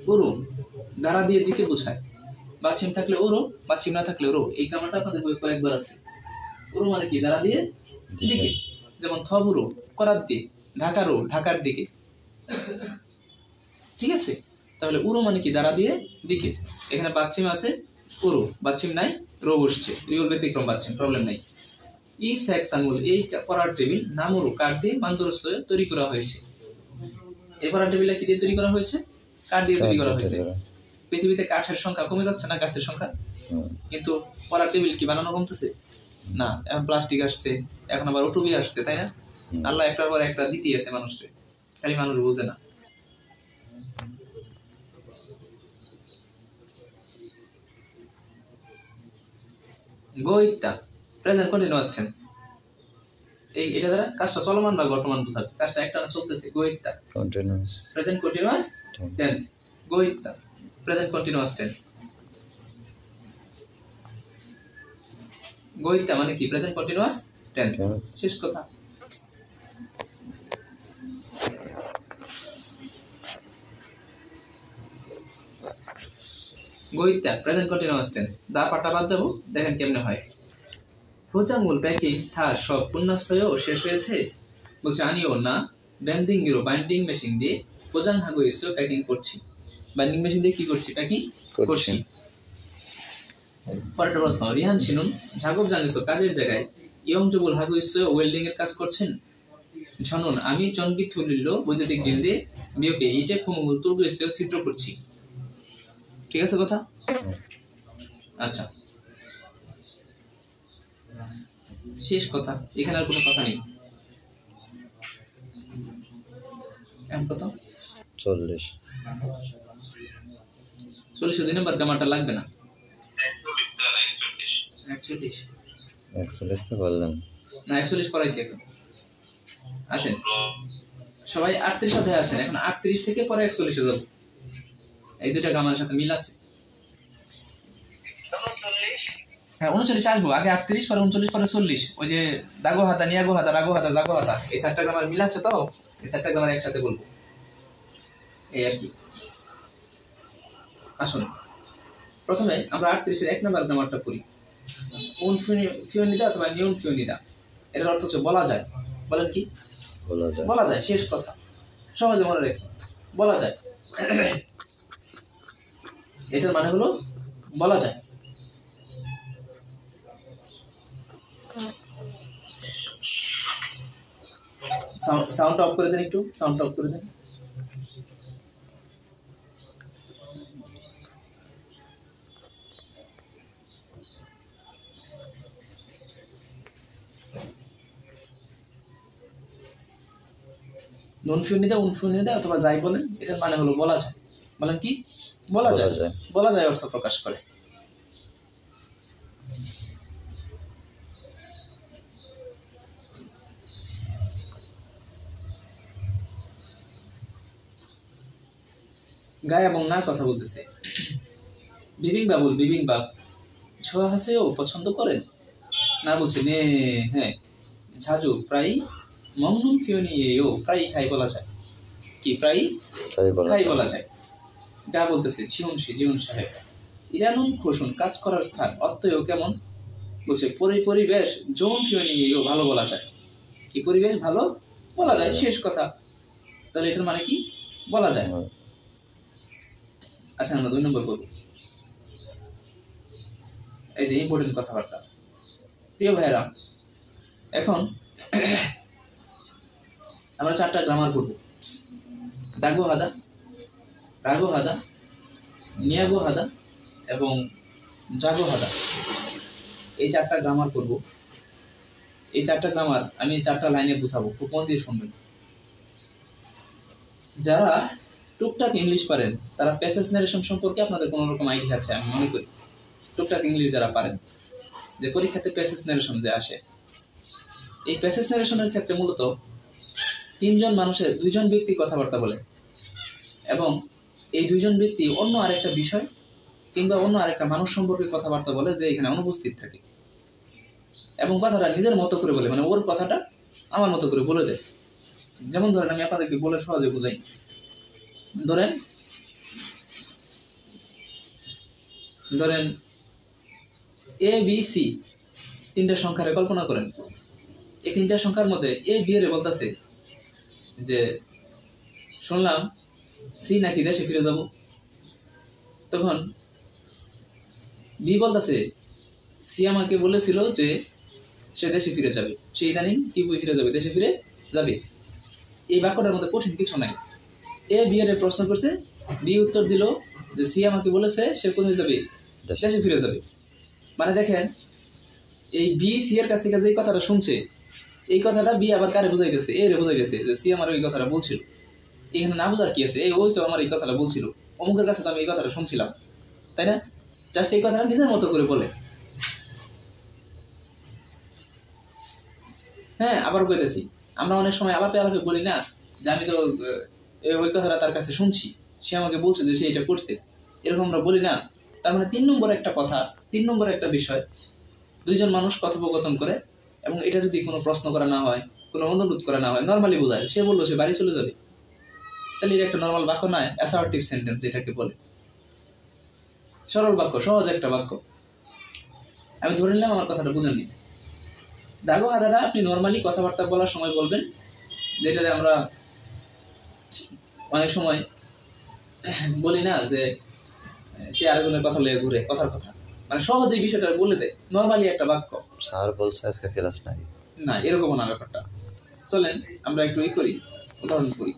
A: পুরো দ্বারা দিয়ে দিকে বোঝায়। বাচ্চিম থাকলে ওরো, বাচ্চিম না থাকলে রো। এই গ্রামারটা আপনাদের বই কয়েকবার আছে। ওরো মানে কি? দ্বারা দিয়ে দিকে, যেমন থবুরো করার দিয়ে, ঢাকারো ঢাকার দিকে। ঠিক আছে? তাহলে উরো মানে কি? দ্বারা দিয়ে দিকে। এখানে বাচ্চিম আছে, উরো বাচ্চিম নাই, রো বসছে, রিওল ব্যতিক্রম বাচ্চিম, প্রবলেম নাই। এই সেকশনগুলো, এই পড়ার টেবিল নামরু কাঠ দিয়ে মান্দরস তৈরি করা হয়েছে। এই পড়ার টেবিলটা কি দিয়ে তৈরি করা হয়েছে? কাঠ দিয়ে তৈরি করা হয়েছে। পৃথিবীতে কাঠের সংখ্যা কমে যাচ্ছে না, গাছের সংখ্যা, কিন্তু পড়ার টেবিল কি বানানো কমতেছে না? এখন প্লাস্টিক আসছে, এখন আবার ওটুবি আসছে, তাই না? আল্লাহ একটার পর একটা দিতেই আছে মানুষকে, খালি মানুষ বোঝে না। গোইতা প্রেজেন্ট কন্টিনিউয়াস টেন্স। এটা দ্বারা কাজটা চলমান বা বর্তমান বোঝাবে, কাজটা একটা চলতেছে। গোইতা
B: কন্টিনিউয়াস
A: প্রেজেন্ট কন্টিনিউয়াস টেন্স। গোইতা প্রেজেন্ট কন্টিনিউয়াস টেন্স। গোইতা মানে কি? Present continuous tense. শেষ কথা। গোইতা প্রেজেন্ট কন্টিনিউয়াস টেন্স। দা পাটা বাদ যাবো, দেখেন কেমনে হয়। হোজাঙ্গুল প্যাকিং থা সব পুণ্যাশ্রয় শেষ হয়েছে। বলছে আনিও না ব্যান্ডিং গিরো বাইন্ডিং মেশিন দিয়ে হোজাং হাগো এসে প্যাকিং করছি। বাইন্ডিং মেশিন দিয়ে কি করছি? প্যাকিং করছি। পরেরটা প্রশ্ন, রিহান শিনুন ঝাগব জানিস কাজের জায়গায় ইয়ং জবুল হাগো এসে ওয়েল্ডিং এর কাজ করছেন। ঝনুন আমি চনকি থুলিল বৈদ্যুতিক ড্রিল দিয়ে বিয়োকে ইটে কুমুল তুর্গ এসে ছিদ্র করছি। ঠিক আছে কথা? আচ্ছা, শেষ কথা। এখানে আর কোনো কথা নেই। কত?
B: 40
A: 2 নম্বর গ্রামারটা লাগবে না। 41
B: তো বললাম
A: না, 41 পড়াইছি এখন। আসেন সবাই 38 অধ্যায়ে আসেন। এখন 38 থেকে পরে 41 যাব। এই দুইটা গ্রামারের সাথে মিল আছে। হ্যাঁ 39 আসবো, আগে 38 পরে 39 পরে 40। ওই যে দাগো হাতা, নিয়াগো হাতা, রাগো হাতা, জাগো হাতা, এই 4টা গ্রামার মিল আছে তো, এই 4টা গ্রামার একসাথে বলবো, এই আর কি। আসুন প্রথমে আমরা 38-এর 1 নম্বর গ্রামারটা পড়ি। উন ফিওনিদা অথবা নিউন ফিওনিদা, এটার অর্থ হচ্ছে বলা যায়। বলেন কি? বলা যায়। শেষ কথা, সহজে মনে রাখি, বলা যায়। এটার মানে হলো বলা যায়। সাউন্ড অফ করে দেন, একটু সাউন্ড অফ করে দেন। নুন ফিউনিদা, উন ফিউনিদা অথবা যাই বলেন, এটার মানে হলো বলা যায়। বলেন কি? বলা যায়। বলা যায় অর্থ প্রকাশ করে। গায়ে এবং না কথা বলতেছে। বিবিং বাবুল বিবিং বাব ছোঁয়া হাসেও পছন্দ করেন না, বলছে নে হ্যাঁ। ঝাজু প্রায় মংনুম ফিওনিয়েও প্রায় খাই বলা যায়। কি প্রায় খাই বলা যায়। গা বলতেছে ঝিউনসি জিউন সাহেব। ইরানুন খোসুন কাজ করার স্থান অত্যয় কেমন, বলছে পরিবেশ যৌন ফিওনিয়েও ভালো বলা যায়। কি পরিবেশ ভালো বলা যায়। শেষ কথা। তাহলে এটার মানে কি? বলা যায়। আচ্ছা আমরা 2 নম্বর করব। এই যে ইম্পর্টেন্ট কথাবার্তা। প্রিয় ভাইরা, এখন আমরা 4টা গ্রামার করব। দাগো হাদা, রাগো হাদা, নিয়াগো হাদা এবং জাগো হাদা, এই 4টা গ্রামার করব। এই 4টা গ্রামার আমি 4টা লাইনে বুঝাবো, খুব মন দিয়ে শুনবেন। যারা টুকটাক ইংলিশ পারেন তারা প্যাসেজ নারেশন সম্পর্কে আপনাদের কোনো রকম আইডিয়া আছে আমি মনে করি। টুকটাক ইংলিশ যারা পারেন, যে পরীক্ষাতে প্যাসেজ নারেশন যে আসে, এই প্যাসেজ নারেশনের ক্ষেত্রে মূলত 3 জন মানুষের 2 জন ব্যক্তি কথাবার্তা বলে এবং এই 2 জন ব্যক্তি অন্য আরেকটা বিষয় কিংবা অন্য আরেকটা মানুষ সম্পর্কে কথাবার্তা বলে যে এখানে অনুপস্থিত থাকে, এবং কথাটা নিজের মতো করে বলে, মানে ওর কথাটা আমার মতো করে বলে দেয়। যেমন ধরেন আমি আপনাদেরকে বলে সহজে বুঝাই। ধরেন ধরেন এ বি সি তিনটা সংখ্যারে কল্পনা করেন। এই তিনটা সংখ্যার মধ্যে এ বি এর বলতেছে যে শুনলাম সি নাকি দেশে ফিরে যাব। তখন বি বলতেছে সি আমাকে বলেছিল যে সে দেশে ফিরে যাবে, সে ইদানিং কি ফিরে যাবে, দেশে ফিরে যাবে। এই বাক্যটার মধ্যে কঠিন কিছু নাই। এ বি এর প্রশ্ন করছে, বি উত্তর দিল যে সি আমাকে বলেছে সে কোথায় যাবে, দেশে ফিরে যাবে। মানে দেখেন এই বি সি এর কাছ থেকে যে কথাটা শুনছে, এই কথাটা বি আবার কারে বুঝাইতেছে, এ রে বুঝাইতেছে যে সি আমার ওই কথাটা বলছিল। এখানে না বোঝার কি আছে, এই ওই তো আমার এই কথাটা বলছিল, অমুকের কাছে তো আমি এই কথাটা শুনছিলাম, তাই না? জাস্ট এই কথাটা নিজের মতো করে বলে। হ্যাঁ, আবার বলতেছি, আমরা অনেক সময় আলাপে আলাপে বলি না যে আমি তো ওই কথাটা তার কাছে শুনছি, সে আমাকে বলছে যে সে এটা করছে, এরকম আমরা বলি না। তার মানে 3 নম্বর একটা কথা, 3 নম্বর একটা বিষয়, দুইজন মানুষ কথোপকথন করে এবং এটা যদি কোনো প্রশ্ন করা না হয়, কোনো অনুরোধ করা না হয়, নর্মালি বোঝায় সে বললো সে বাড়ি চলে যাবে, তাহলে এটা একটা নর্মাল বাক্য নয়, অ্যাসার্টিভ সেন্টেন্স যেটাকে বলে। সরল বাক্য, সহজ একটা বাক্য। আমি ধরে নিলাম আমার কথাটা বুঝেননি। দাগো হাদারা আপনি নর্মালি কথাবার্তা বলার সময় বলবেন, যেটাতে আমরা অনেক সময় বলি না যে সে আরেকজনের কথা লয়ে ঘুরে, কথার কথা, মানে সহজে বিষয়টা বলে দেয়, নর্মালি একটা বাক্য।
B: স্যার বলছে আজকে ক্লাস নাই
A: না, এরকম না ব্যাপারটা। চলেন আমরা একটু করি, উদাহরণ করি।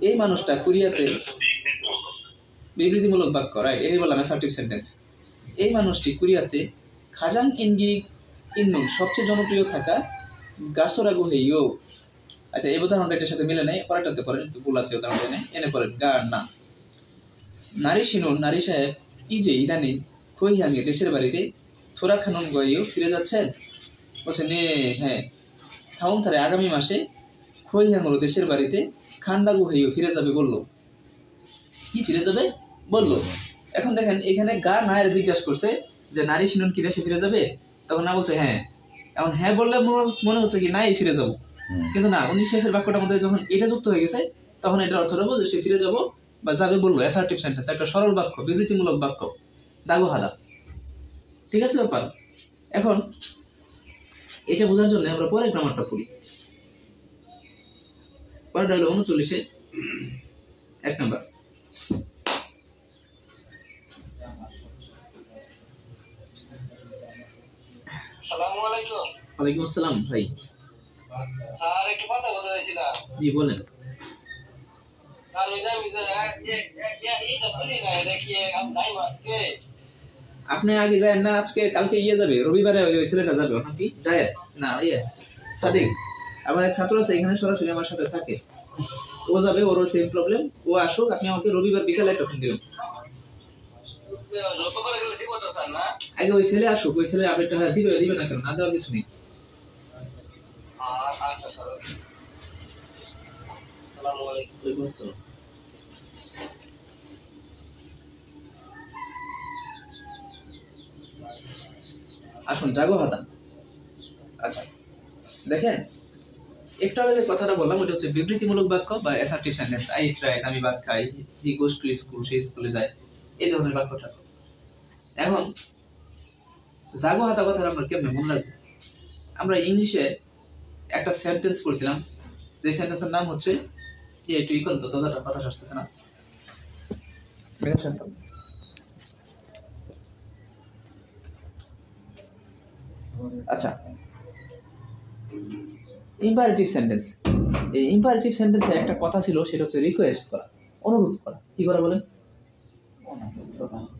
A: এই মানুষটা কোরিয়াতে, বিবৃতিমূলক বাক্য, রাইট, এটাই বললাম অ্যাসার্টিভ সেন্টেন্স। এই মানুষটি কোরিয়াতে খাজাং ইনগি ইন্নুন সবচেয়ে জনপ্রিয় থাকা গাসোরাগু হেইও। আচ্ছা, এই উদাহরণটা এটার সাথে মিলে নেই, পরেরটাতে পড়েন, একটু ভুল আছে উদাহরণটা এনে পড়েন। গার না নারী শিনুন, নারী সাহেব ই যে ইদানিং খৈহাঙে দেশের বাড়িতে থোরা খানুন গয়েও ফিরে যাচ্ছেন। বলছে নে, হ্যাঁ, থাউন থারে আগামী মাসে খৈহাঙলো দেশের বাড়িতে খান্দাগু হেইও ফিরে যাবে বললো। কি ফিরে যাবে বললো? এখন দেখেন এখানে গা নায়ের জিজ্ঞাসা করছে যে নারী শিনুন কি দেশে ফিরে যাবে, তখন না বলছে হ্যাঁ। এখন হ্যাঁ বললে মনে হচ্ছে কি নাই ফিরে যাবো, কিন্তু না, উনি শেষের বাক্যটার মধ্যে যখন এটা যুক্ত হয়ে গেছে তখন এটার অর্থ হলো যে সে ফিরে যাবো বা যাবে বললো। অ্যাসার্টিভ সেন্টেন্স, একটা সরল বাক্য, বিবৃতিমূলক বাক্য, দাগো হাদা। ঠিক আছে ব্যাপার। এখন এটা বোঝার জন্য আমরা পরের গ্রামারটা পড়ি। পরেরটা হলো 39 1 নাম্বার। ওয়ালাইকুম আসসালাম ভাই।
C: স্যার একটু কথা বলতে চাইছিলাম।
A: জি বলেন। আপনি আগে যায় না, আজকে কালকে যাবে, রবিবারে ওই ছেলেটা যাবে, ওখানে কি যায় না, সাদিক আমার এক ছাত্র আছে এখানে সরাসরি আমার সাথে থাকে, ও যাবে, ওরও সেম প্রবলেম, ও আসুক, আপনি আমাকে রবিবার বিকালে একটা ফোন দিবেন। আগে ওই ছেলে আসুক, ওই ছেলে আপডেটটা দিবে না কেন, না দেওয়ার কিছু নেই।
C: আচ্ছা স্যার, আসসালামু আলাইকুম।
A: ওয়ালাইকুম আসসালাম। আসুন, জাগো হাতা। আচ্ছা দেখেন, একটু আগে যে কথাটা বললাম ওটা হচ্ছে বিবৃতিমূলক বাক্য বা assertive sentence. I eat rice, আমি ভাত খাই, হি গোস টু স্কুল, সে স্কুলে যায়, এই ধরনের বাক্যটা। এখন জাগো হাতা কথাটা আমরা কেমনে মনে রাখবো? আমরা ইংলিশে একটা সেন্টেন্স পড়ছিলাম, যে সেন্টেন্সের নাম হচ্ছে যে একটু ইকল তো দরজাটা বাতাস আসতেছে না। আচ্ছা, ইম্পারেটিভ সেন্টেন্স। এই ইম্পারেটিভ সেন্টেন্সে একটা কথা ছিল, সেটা হচ্ছে রিকোয়েস্ট করা, অনুরোধ করা। কি করা বলেন?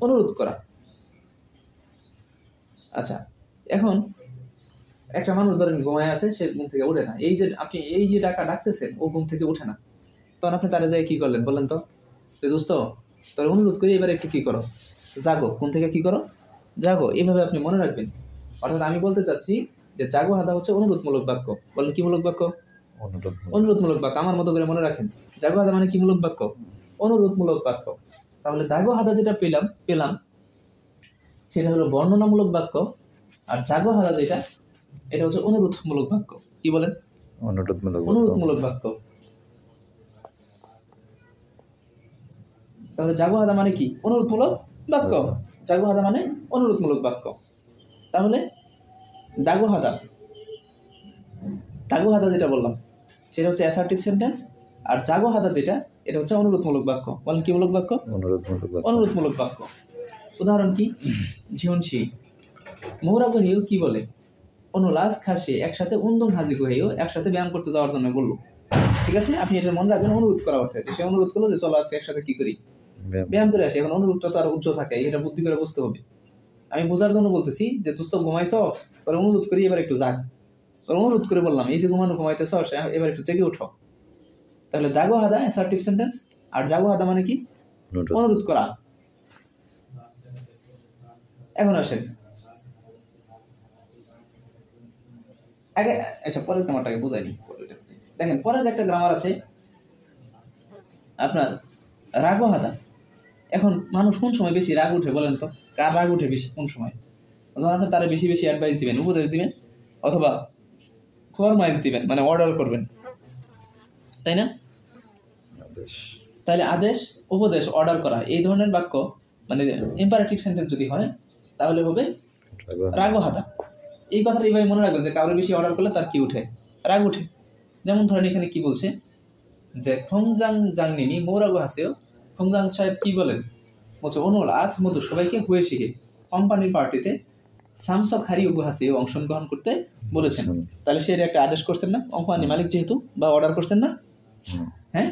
A: অনুরোধ করা। আচ্ছা, এখন একটা মানুষ ধরেন ঘুমায় আছে, সে ঘুম থেকে ওঠে না, এই যে ডাকতেছেন, ও ঘুম থেকে ওঠে না, তখন আপনি তারা যায় কি করলেন বললেন তো? দোস্ত, তোর অনুরোধ করি এবার একটু কি করো, জাগো, ঘুম থেকে কি করো, জাগো। এইভাবে আপনি মনে রাখবেন। অর্থাৎ আমি বলতে চাচ্ছি যে জাগো হাদা হচ্ছে অনুরোধমূলক বাক্য। বলেন কি মূলক বাক্য? অনুরোধমূলক বাক্য। আমার মতো করে মনে রাখেন, জাগো হাদা মানে কি মূলক বাক্য? অনুরোধমূলক বাক্য। তাহলে দাগো হাদা যেটা পেলাম সেটা হলো বর্ণনামূলক বাক্য, আর জাগো হাদা যেটা, এটা হচ্ছে অনুরোধমূলক বাক্য। কি বলেন? অনুরোধমূলক বাক্য। তাহলে জাগো হাদা মানে কি? অনুরোধমূলক বাক্য। জাগো হাদা মানে অনুরোধমূলক বাক্য। তাহলে দাগো হাদা যেটা বললাম সেটা হচ্ছে অ্যাসার্টিভ সেন্টেন্স, আর জাগো হাদা যেটা এটা হচ্ছে অনুরোধমূলক বাক্য। বলেন কি মূলক বাক্য? অনুরোধমূলক বাক্য। উদাহরণ কি? ঝিয়নশি মৌরাগো হেউ কি বলে? অনুলাস খাসে একসাথে উন্দন হাজি হেউ একসাথে ব্যায়াম করতে যাওয়ার জন্য বললো। ঠিক আছে, আপনি এটা মনে রাখবেন, অনুরোধ করা অর্থে সে অনুরোধ করলো যে চলো আজকে একসাথে কি করি, ব্যায়াম করে আসি। এখন অনুরোধটা তো আর উজ্জ্বল থাকে, এটা বুদ্ধি করে বুঝতে হবে। আমি বোঝার জন্য বলতেছি যে দোস্ত ঘুমাইছ, তোর অনুরোধ করি এবার একটু জাগ। তোর অনুরোধ করে বললাম এই যে ঘুমাইতেছ এবার একটু জেগে উঠো। তাহলে দাগো হাদা অ্যাসার্টিভ সেন্টেন্স, আর জাগো হাদা মানে কি? অনুরোধ করা। এখন আসেন আগে, আচ্ছা পরের গ্রামারটাকে বুঝাইনি। দেখেন পরের যে একটা গ্রামার আছে আপনার রাগো হাদা। এখন মানুষ কোন সময় বেশি রাগ উঠে বলেন তো? কার রাগ উঠে বেশি কোন সময়? যখন আপনি তারা বেশি বেশি অ্যাডভাইস দিবেন, উপদেশ দিবেন, অথবা ফরমাইশ দিবেন, মানে অর্ডার করবেন, তাই না? তাহলে আদেশ, উপদেশ, অর্ডার করা এই ধরনের বাক্য মানে ইম্পারেটিভ সেন্টেন্স যদি হয় তাহলে হবে রাগো হাদা। এই কথাটা এইভাবে মনে রাখবেন যে কারোর বেশি অর্ডার করলে তার কি উঠে? রাগ উঠে। যেমন ধরেন এখানে কি বলছে যে খংজাং জাংনিনি মৌরাগো হাসেও। খংজাং সাহেব কি বলেন? বলছে অনুল আজ মধু সবাইকে হুয়ে শিখে কোম্পানির পার্টিতে সামসক হারি উগু হাসেও অংশগ্রহণ করতে বলেছেন। তাহলে সে একটা আদেশ করছেন না, কোম্পানি মালিক যেহেতু, বা অর্ডার করছেন না, হ্যাঁ,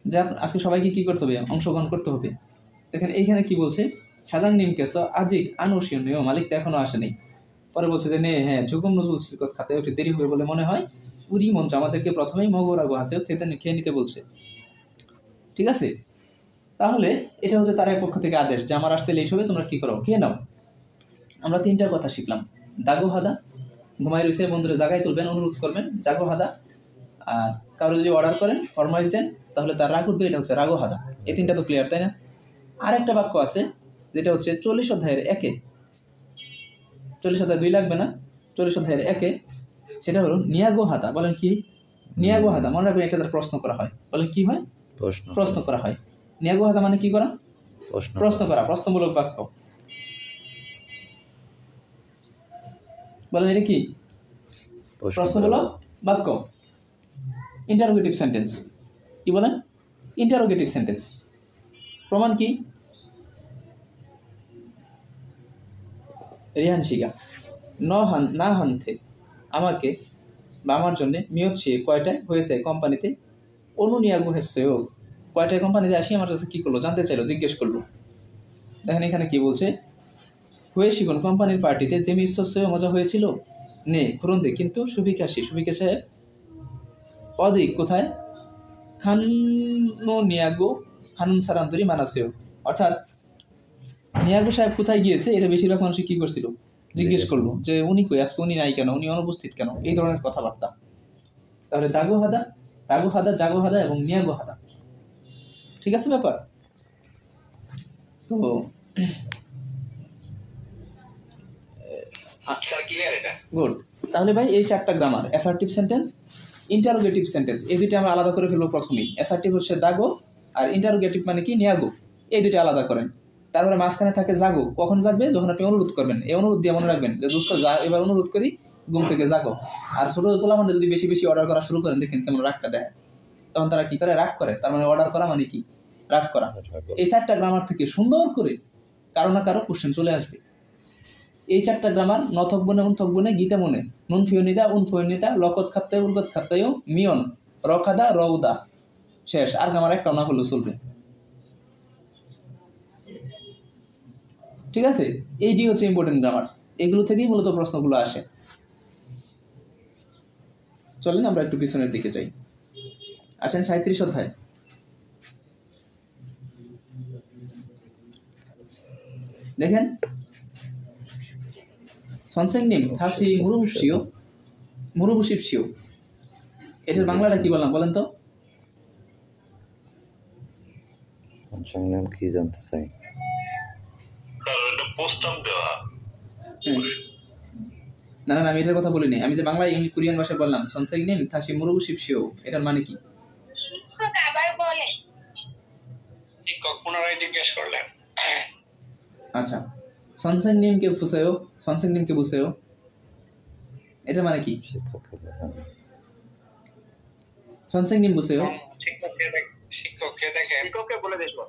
A: যে আজকে সবাইকে কি করতে হবে? অংশগ্রহণ করতে হবে। দেখেন এইখানে কি বলছে? সাজাং নিমকেস আজিক আনুশীয় মালিক তো এখনো আসেনি। পরে বলছে যে নে হ্যাঁ ঝুকুম নজরুল সিরকত খাতে একটু দেরি হবে বলে মনে হয়, উরি মঞ্চ আমাদেরকে প্রথমেই মগরাগো হাসেও খেয়ে নিতে বলছে। ঠিক আছে, তাহলে এটা হচ্ছে তার এক পক্ষ থেকে আদেশ যে আমার আসতে লেট হবে, তোমরা কি করো, খেয়ে নাও। আমরা তিনটার কথা শিখলাম। দাগো হাদা, ঘুমাই রয়েছে বন্ধুরা জায়গায় তুলবেন, অনুরোধ করবেন, জাগো হাদা। আর কারো যদি অর্ডার করেন, ফরমাইশ দেন, তাহলে তার রাগ উঠবে, এটা হচ্ছে রাগো হাদা। এই তিনটা তো ক্লিয়ার, তাই না? আর একটা বাক্য আছে যেটা হচ্ছে 40 অধ্যায়ের 1-এ, 40 অধ্যায় 2 লাগবে না, 40 অধ্যায়ের 1-এ, সেটা হলো নিয়াগো হাদা। বলেন কি? নিয়াগো হাদা। মনে রাখবেন এটা তার প্রশ্ন করা হয়। বলেন কি হয়? প্রশ্ন করা হয়। নিয়াগো হাদা মানে কি করা? প্রশ্ন করা, প্রশ্নমূলক বাক্য। বলেন এটা কি? প্রশ্নমূলক বাক্য, ইন্টারোগেটিভ সেন্টেন্স। কি বলেন? Interrogative sentence. প্রমাণ কি? রিহান শিগা না হানতে আমাকে বা আমার জন্য নিয়োগ সে কয়টায় হয়েছে কোম্পানিতে অনুনিয়াগু হয়েছেও, কয়টায় কোম্পানিতে আসি আমার কাছে কি করলো, জানতে চাইলো, জিজ্ঞেস করলো। দেখেন এখানে কি বলছে? হয়ে শিগুন কোম্পানির পার্টিতে যে মিশ্র মজা হয়েছিল নে খুরন্দে, কিন্তু সুবিকা সাহেব অধিক কোথায় খানো নিয়াগো হানুন সারান্তরি মানাসেও, অর্থাৎ নিয়াগো সাহেব কোথায় গিয়েছে এটা বেশিরভাগ মানুষ কি করছিল, জিজ্ঞেস করলো যে উনি কই, আজকে উনি নাই কেন, উনি অনুপস্থিত কেন, এই ধরনের কথাবার্তা। তাহলে দাগো হাদা, রাগো হাদা, জাগো হাদা এবং নিয়াগো হাদা। ঠিক আছে ব্যাপার? তো গুড। তাহলে ভাই এই চারটা grammar, assertive sentence, interrogative sentence, এই দুইটা আমরা আলাদা করে ফেলবো প্রথমেই। অ্যাসার্টিভ হচ্ছে দাগো, আর ইন্টারোগেটিভ মানে কি নিয়াগো, এই দুইটা আলাদা করেন। তারপরে মাঝখানে থাকে জাগো। কখন জাগবে? যখন আপনি অনুরোধ করবেন। এই অনুরোধ দিয়ে মনে রাখবেন যে দোস্ত যা এবার অনুরোধ করি, ঘুম থেকে জাগো। আর ছোট পোলাপানরা যদি বেশি বেশি অর্ডার করা শুরু করেন, দেখেন কেমন রাগটা দেয়, তখন তারা কি করে? রাগ করে। তার মানে অর্ডার করা মানে কি? রাগ করা। এই চারটা গ্রামার থেকে সুন্দর করে কারো না কারো কোশ্চেন চলে আসবে। এই চারটা গ্রামার নথক বনে উনথক বনে গীতা মনে নুন ফিওনিদা উন ফিওনিদা লকত খাত্তায় উলকত খাত্তায়ও মিয়ন রখাদা রৌদা, শেষ। আর গ্রামার একটা না হলেও চলবে। ঠিক আছে, এইটি হচ্ছে ইম্পর্টেন্ট গ্রামার, এগুলো থেকেই মূলত প্রশ্নগুলো আসে। চলেন আমরা একটু পিছনের দিকে যাই। আসেন 37 অধ্যায়। দেখেন সনসেংনিম থাসি মুরুবুশিপসিও, এটার বাংলাটা কি বললাম বলেন তো?
B: সনসেংনিম কি জানতে চাই?
A: না না আমি এটার কথা বলিনি, আমি যে বাংলা কোরিয়ান ভাষায় বললাম সনসেংনিম থাসি মুরুবুশিপসিও, এটার মানে কি?
C: আবার বলেন। পুনরায় জিজ্ঞেস করলেন।
A: আচ্ছা, 선생님께 보세요. 선생님께 보세요. এটা মানে কি?
B: শিক্ষককে দেখান।
A: 선생님 보세요.
C: শিক্ষককে বলে দেখো।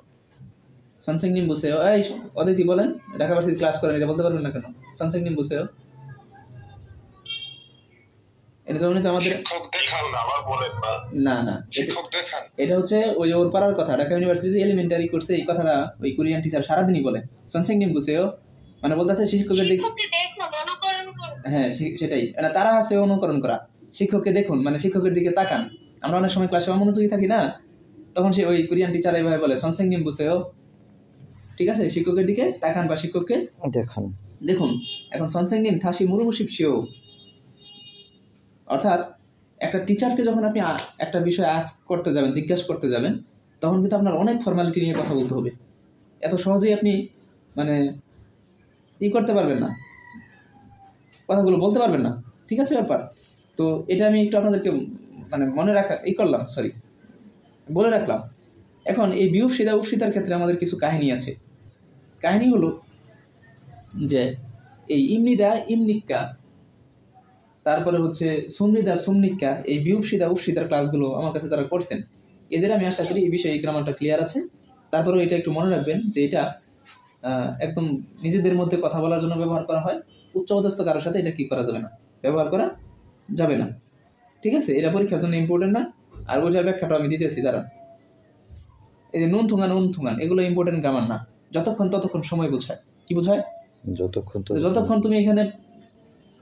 A: 선생님 보세요. এই অদিতি বলেন, ঢাকা ভার্সিটি ক্লাস করেন, এটা বলতে পারবেন না কেন? 선생님 보세요. এটা যেমন আমাদের
C: শিক্ষক দেখান না, আবার বলেন না।
A: না না,
C: শিক্ষক দেখান।
A: এটা হচ্ছে ওই ওর পাড়ার কথা। ঢাকা ইউনিভার্সিটি এলিমেন্টারি কোর্সে এই কথাটা ওই কোরিয়ান টিচার সারাদিনই বলে। 선생님 보세요 মানে বলতেছে শিক্ষকের দিকে
D: দেখুন, অনুকরণ করুন।
A: হ্যাঁ সেটাই, এটা তারা আছে অনুকরণ করা। শিক্ষককে দেখুন মানে শিক্ষকের দিকে তাকান। আমরা অনেক সময় ক্লাসে অমনোযোগী থাকি না, তখন সে ওই কোরিয়ান টিচার এইভাবে বলে 선생님 보세요। ঠিক আছে, শিক্ষকের দিকে তাকান বা শিক্ষককে
B: দেখুন।
A: দেখুন। এখন 선생님 다시 물어보십시오, অর্থাৎ একটা টিচারকে যখন আপনি একটা বিষয় আস্ক করতে যাবেন, জিজ্ঞাসা করতে যাবেন, তখন কিন্তু আপনার অনেক ফর্মালিটি নিয়ে কথা বলতে হবে। এত সহজেই আপনি মানে করতে পারবেন না, কথাগুলো বলতে পারবেন না। ঠিক আছে ব্যাপার। তো এটা আমি একটু আপনাদেরকে মানে মনে রাখা বলে রাখলাম। এখন এই বিউপসিদা উপসিদার ক্ষেত্রে আমাদের কিছু কাহিনী আছে। কাহিনী হলো যে এই ইমনিদা ইমনিক্কা, তারপরে হচ্ছে সুমনিদা সুমনিক্কা, এই বিউপসিদা উপসিদার ক্লাসগুলো আমার কাছে তারা করছেন। এদের আমি আশা করি এই বিষয়ে এই গ্রামারটা ক্লিয়ার আছে। তারপরেও এটা একটু মনে রাখবেন যে এটা একদম নিজেদের মধ্যে কথা বলার জন্য ব্যবহার করা হয়। উচ্চপদস্থ কারোর সাথে এটা কি করা যাবে না, ব্যবহার করা যাবে না। ঠিক আছে, এটা পরীক্ষার জন্য ইম্পর্টেন্ট না। আর ওইটার ব্যাখ্যাটা আমি দিতেছি দাঁড়ান। এই যে নুন থুঙান এগুলো ইম্পর্টেন্ট গ্রামার না। যতক্ষণ ততক্ষণ সময় বোঝায়। কি বোঝায়? যতক্ষণ তুমি এখানে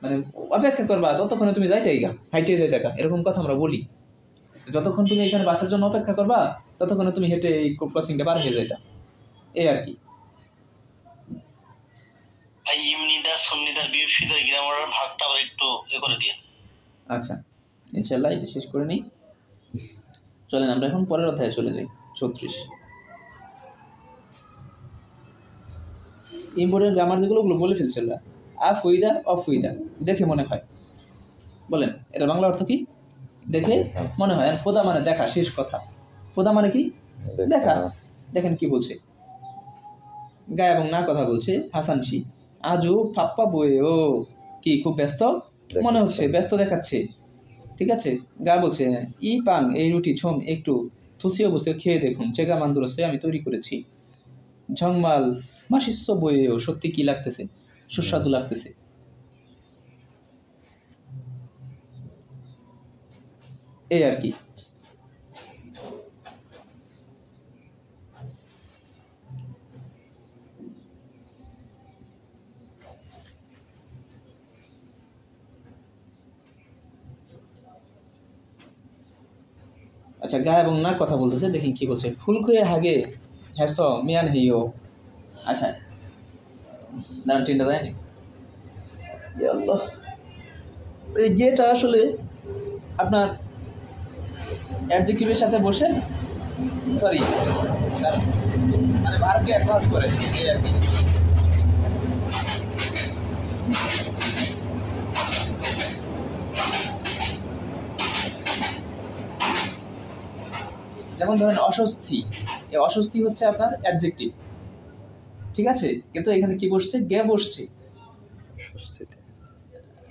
A: মানে অপেক্ষা করবা ততক্ষণে তুমি যাইতেই গা, হাইটে যাইতে গা, এরকম কথা আমরা বলি। যতক্ষণ তুমি এখানে বাসের জন্য অপেক্ষা করবা ততক্ষণে তুমি হেঁটে এই ক্রসিংটা পার হয়ে যাইতা, এই আর কি।
C: ভাই ইমনিদা সুমনিদার বিউপসিদার গ্রামারের ভাগটা আবার একটু করে দিয়ে।
A: আচ্ছা, ইনশাআল্লাহ এটা শেষ করে নিই। চলেন আমরা এখন পরের অধ্যায়ে চলে যাই। 36 ইম্পর্টেন্ট গ্রামার যেগুলো ওগুলো বলে ফেলছে। আফুইদা অফুইদা দেখে মনে হয়, বলেন এটা বাংলা অর্থ কি? দেখে মনে হয়। আর ফোদা মানে দেখা, শেষ কথা। ফোদা মানে কি? দেখা। দেখেন কি বলছে, গা এবং না কথা বলছে। হাসানশি আজও ফাপ্পা বয়ে ও কি খুব ব্যস্ত মনে হচ্ছে, ব্যস্ত দেখাচ্ছে। ঠিক আছে, গা বলছে ই পাং এই রুটি ছোম একটু থুসিও বসে খেয়ে দেখুন, চেগা মান্দুরসে আমি তৈরি করেছি। ঝংমাল মাসিস্য বইয়েও সত্যি কি লাগতেছে, সুস্বাদু লাগতেছে। এই আর কি। আচ্ছা, গা এবং না কথা বলতেছে, দেখি কি বলছে। ফুলকুয়ে হাগে হ্যাস মিয়ান হেইও। আচ্ছা দাঁড়ান, তিনটা দেয়নি। এই গেটা আসলে আপনার অ্যাডজেক্টিভের সাথে বসে, সরি মানে ভার্বকে অ্যাডভার্ব করে, এই আর কি। যেমন ধরেন অস্বস্তি, এই অস্বস্তি হচ্ছে আপনার অ্যাডজেক্টিভ। ঠিক আছে, কিন্তু এখানে কি বসছে? গে বসছে।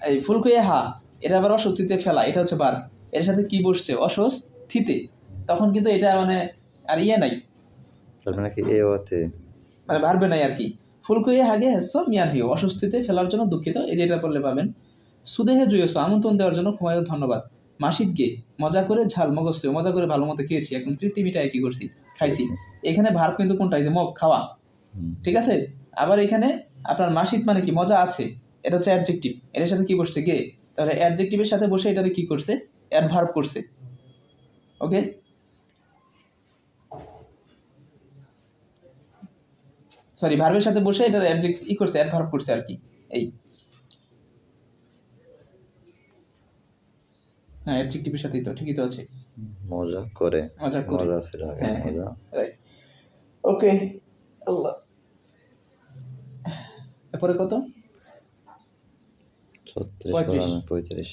A: এই ফুলকুয়ে হা, এটা আবার অস্বস্তিতে ফেলা, এটা হচ্ছে ভার্ব। এর সাথে কি বসছে? অস্বস্তিতে। তখন কিন্তু এটা মানে আর নাই, মানে ভার্বে নাই আর কি। ফুলকুয়ে হাগে হেস মিয়ান হিও, অস্বস্তিতে ফেলার জন্য দুঃখিত, এই যেটা করলে পাবেন। সুদেহে জুয়েছ, আমন্ত্রণ দেওয়ার জন্য খুমায়ও ধন্যবাদ। মাসিদ গে, মজা করে ঝাল মগজ, মজা করে ভালো মতো খেয়েছি, এখন তৃপ্তি মিটায় কি করছি, খাইছি। এখানে ভার্ব কিন্তু কোনটা? এই যে মগ, খাওয়া। ঠিক আছে, আবার এখানে আপনার মাসিদ মানে কি? মজা আছে, এটা হচ্ছে অ্যাডজেক্টিভ। এর সাথে কি বসছে? গে। তাহলে অ্যাডজেক্টিভের সাথে বসে এটারে কি করছে? অ্যাডভার্ব করছে। ওকে, সরি, ভার্বের সাথে বসে এটার অ্যাডজেক্টিভ করছে, অ্যাডভার্ব করছে আর কি। এই হ্যাঁ, অ্যাডজেক্টিভের সাথেই তো, ঠিকই তো আছে।
B: মজা করে, মজা ছিল আগে, মজা।
A: রাইট, ওকে। আল্লাহ, এরপরে কত?
B: 35।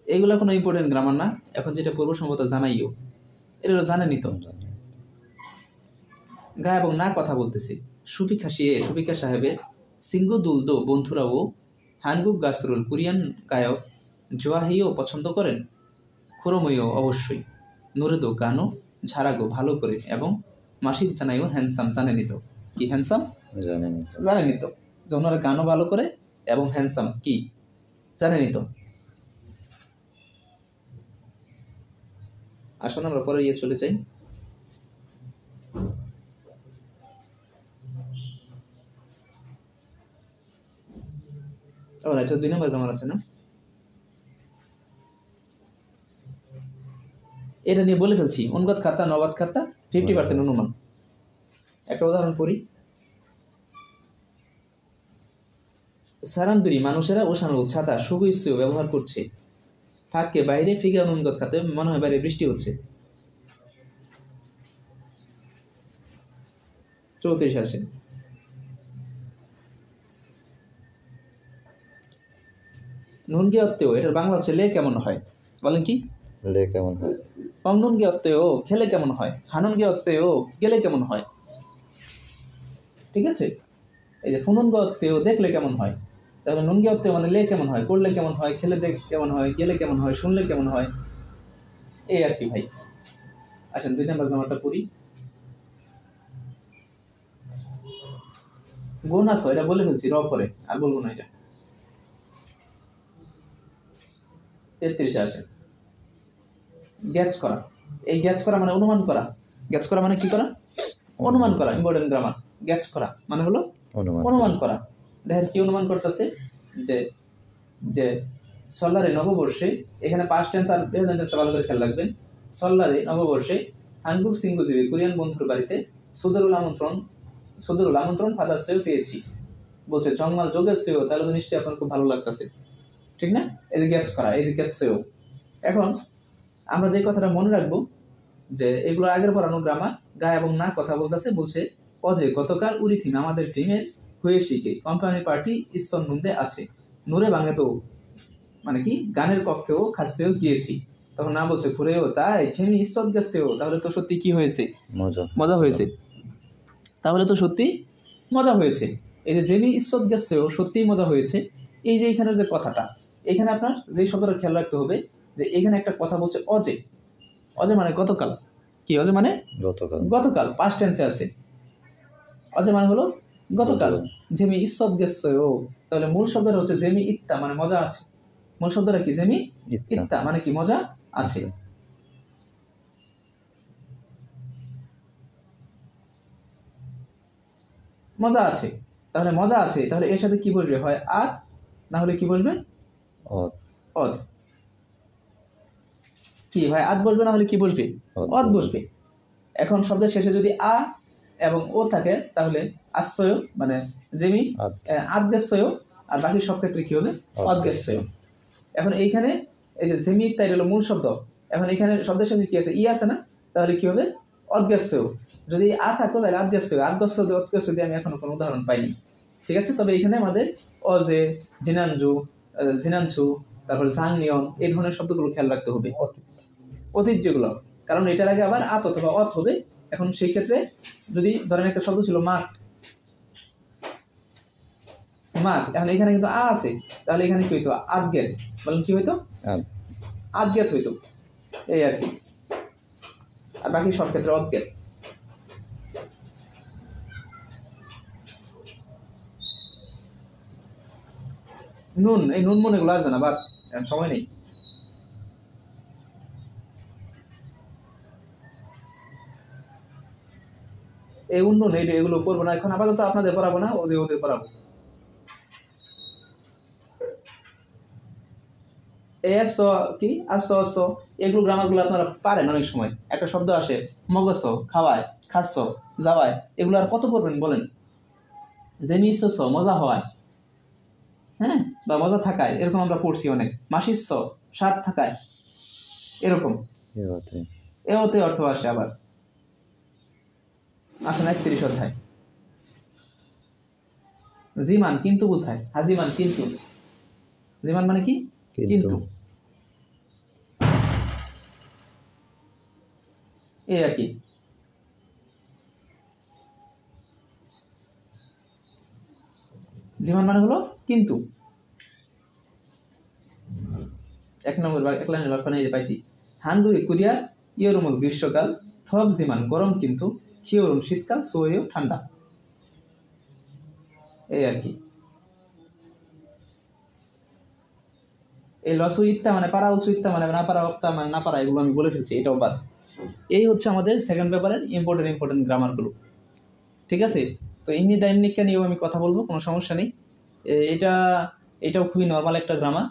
A: এইগুলা কোনো ইম্পর্টেন্ট গ্রামার না। এখন যেটা পড়বো সম্ভবত জানাইও, এটা জানেনই তো। গা এবং না কথা বলতেছে। সুফিকা সাহেবের সিঙ্গুদুলদো বন্ধুরাও হানগুক গাসরুল কোরিয়ান গায়ক জোয়াহিও পছন্দ করেন। খুরোময়ও অবশ্যই। নুরেদো গানও ঝাড়াগো ভালো করে এবং মাসিক জানাইও হ্যান্ডসাম জানেনি তো। কি হ্যান্ডসাম? জানেনি তো যে ওনারা গানও ভালো করে এবং হ্যান্ডসাম কি জানেনি তো। আসুন আমরা পরে চলে যাই। এটা 2 নম্বর গ্রামার আছে না, এটা নিয়ে বলে ফেলছি। অনুগত খাতা নগদ খাতা 50% অনুমান। একটা উদাহরণ পড়ি। সারামদুরি মানুষেরা ওশানো ছাতা সুগুইসু ব্যবহার করছে। ফাঁককে বাইরে ফিগা অনুগত খাতে মনে হয় বাইরে বৃষ্টি হচ্ছে। 34 আসে। নুনগে অত্তেও, এটার বাংলা হচ্ছে লে কেমন হয়, বলেন কি?
B: লে কেমন হয়।
A: পংনুনগে অত্তেও খেলে কেমন হয়, হানুনগে অত্তেও গেলে কেমন হয়। ঠিক আছে, এই যে ফুনুনগে অত্তেও দেখলে কেমন হয়, তাহলে নুনগে অত্তেও মানে লে কেমন হয়, করলে কেমন হয়, খেলে দেখ কেমন হয়, গেলে কেমন হয়, শুনলে কেমন হয়, এই আর কি ভাই। আসেন 2 নম্বর গ্রামারটা পড়ি। গোনাস এটা বলে ফেলছি র করে, আর বলবো না এটা। 33 আসে। গ্যাচ করা। এই গ্যাচ করা মানে অনুমান করা। গ্যাচ করা মানে কি করা? অনুমান করা। Important grammar. গ্যাচ করা মানে হলো অনুমান করা। দেখেন কি অনুমান করতেছে, যে যে সল্লারে নববর্ষে, এখানে পাস্ট টেন্স আর প্রেজেন্ট টেন্স ভালো করে খেয়াল রাখবেন। সল্লারে নববর্ষে হানগুক সিঙ্গুজিবি কোরিয়ান বন্ধুর বাড়িতে সুদরুল আমন্ত্রণ ফাদার সেও পেয়েছি। বলছে জঙ্গল যোগের সেও, তাহলে তো নিশ্চয়ই আপনার খুব ভালো লাগতেছে, ঠিক না? এই যে গ্যাচ করা, এই যে গ্যাচ সেও। এখন আমরা যে কথাটা মনে রাখবো, যে এগুলো আগের পড়ানো গ্রামার। গা এবং না কথা বলতেছে, বলছে অজে গতকাল উরি থিম আমাদের টিমের হয়ে শিখে কোম্পানি পার্টি ইসন নুন্দে আছে। নুরে ভাঙে তো মানে কি গানের কক্ষেও খাসতেও গিয়েছি। তখন না বলছে ঘুরেও তাই ছেমি ইসত গেছেও, তাহলে তো সত্যি কি হয়েছে? মজা হয়েছে। তাহলে তো সত্যি মজা হয়েছে। এই যে জেমি ইসত গেছেও সত্যিই মজা হয়েছে। এই যে এখানে যে কথাটা, এখানে আপনার যে শব্দটা খেয়াল রাখতে হবে, যে এখানে একটা কথা বলছে অজে। অজে মানে গতকাল। কি অজে মানে? গতকাল পাস্ট টেন্সে আছে। অজে মানে হলো গতকাল। জেমি ইসত গেছেও, তাহলে মূল শব্দটা হচ্ছে জেমি ইত্তা মানে মজা আছে। মূল শব্দটা কি? জেমি ইত্তা মানে কি মজা আছে। মজা আছে, তাহলে মজা আছে, তাহলে এর সাথে কি বসবে? হয় আত, না হলে কি বসবে? অদ। কি ভাই, আত বসবে না হলে কি বসবে? অদ বসবে। এখন শব্দের শেষে যদি আ এবং ও থাকে, তাহলে আশ্রয় মানে জেমি আদগেশ্বয়, আর বাকি সব ক্ষেত্রে কি হবে? অদগেশ্বয়। এখন এইখানে এই যে জেমি তাই হলো মূল শব্দ। এখন এখানে শব্দের সাথে কি আছে? ই আছে না, তাহলে কি হবে? অদগেশ্বয়। যদি আ থাকতো তাহলে আদগেশ্বয়। অদগেশ্বয় দিয়ে আমি এখনো কোনো উদাহরণ পাইনি, ঠিক আছে? তবে এখানে আমাদের অজে, জিনানছু, তারপরে জাংনিয়ন, এই ধরনের শব্দগুলো খেয়াল রাখতে হবে। অতীত যেগুলো, কারণ এটার আগে আবার আত অথবা অত হবে। এখন সেই ক্ষেত্রে যদি ধরেন একটা শব্দ ছিল মাঠ, এখন এখানে কিন্তু আ আছে, তাহলে এখানে কি হইতো? আদগেত। বলেন কি হইতো? আদগেত হইতো, এই আর কি। আর বাকি সব ক্ষেত্রে অদগেত। নুন, এই নুন মনে গুলো আসবে না, বাদ, সময় নেই। এই উন্নয়ন এগুলো পড়বো না এখন, আপাতত আপনাদের পড়াবো না, ওদের পড়াবো। কি এগুলো গ্রামার গুলো আপনারা পারেন অনেক সময়। একটা শব্দ আসে মগস, খাওয়ায়, খাচ্ছ, যাওয়ায়, এগুলো আর কত পড়বেন বলেন? জেমিস মজা হওয়ায়, হ্যাঁ, বা মজা থাকায়, এরকম আমরা পড়ছি অনেক। মাসিস স্বাদ থাকায়, এরকম এতে অর্থ আসে। আবার আসেন 31 অধ্যায়। জিমান কিন্তু বুঝায়, হাজিমান কিন্তু। জিমান মানে কি? কিন্তু। এই আর কি। জিমান মানে হলো কিন্তু। 1 লাইনের বাক্য নিয়ে পাইছি, হানরুই কুরিয়ার ইয়রুমুল গ্রীষ্মকাল, থব জিমান গরম কিন্তু, হিয়রুম শীতকাল, সোয়েও ঠান্ডা। এই আর কি। এই লসু ইত্তা মানে পারা, উৎসু ইত্তা মানে না পারা, অক্তা মানে না পারা, এগুলো আমি বলে ফেলছি, এটাও বাদ। এই হচ্ছে আমাদের সেকেন্ড পেপারের ইম্পর্টেন্ট গ্রামারগুলো। ঠিক আছে, তো ইমনিদা ইমনিকা নিয়েও আমি কথা বলবো, কোনো সমস্যা নেই। এটাও খুবই নর্মাল একটা গ্রামার।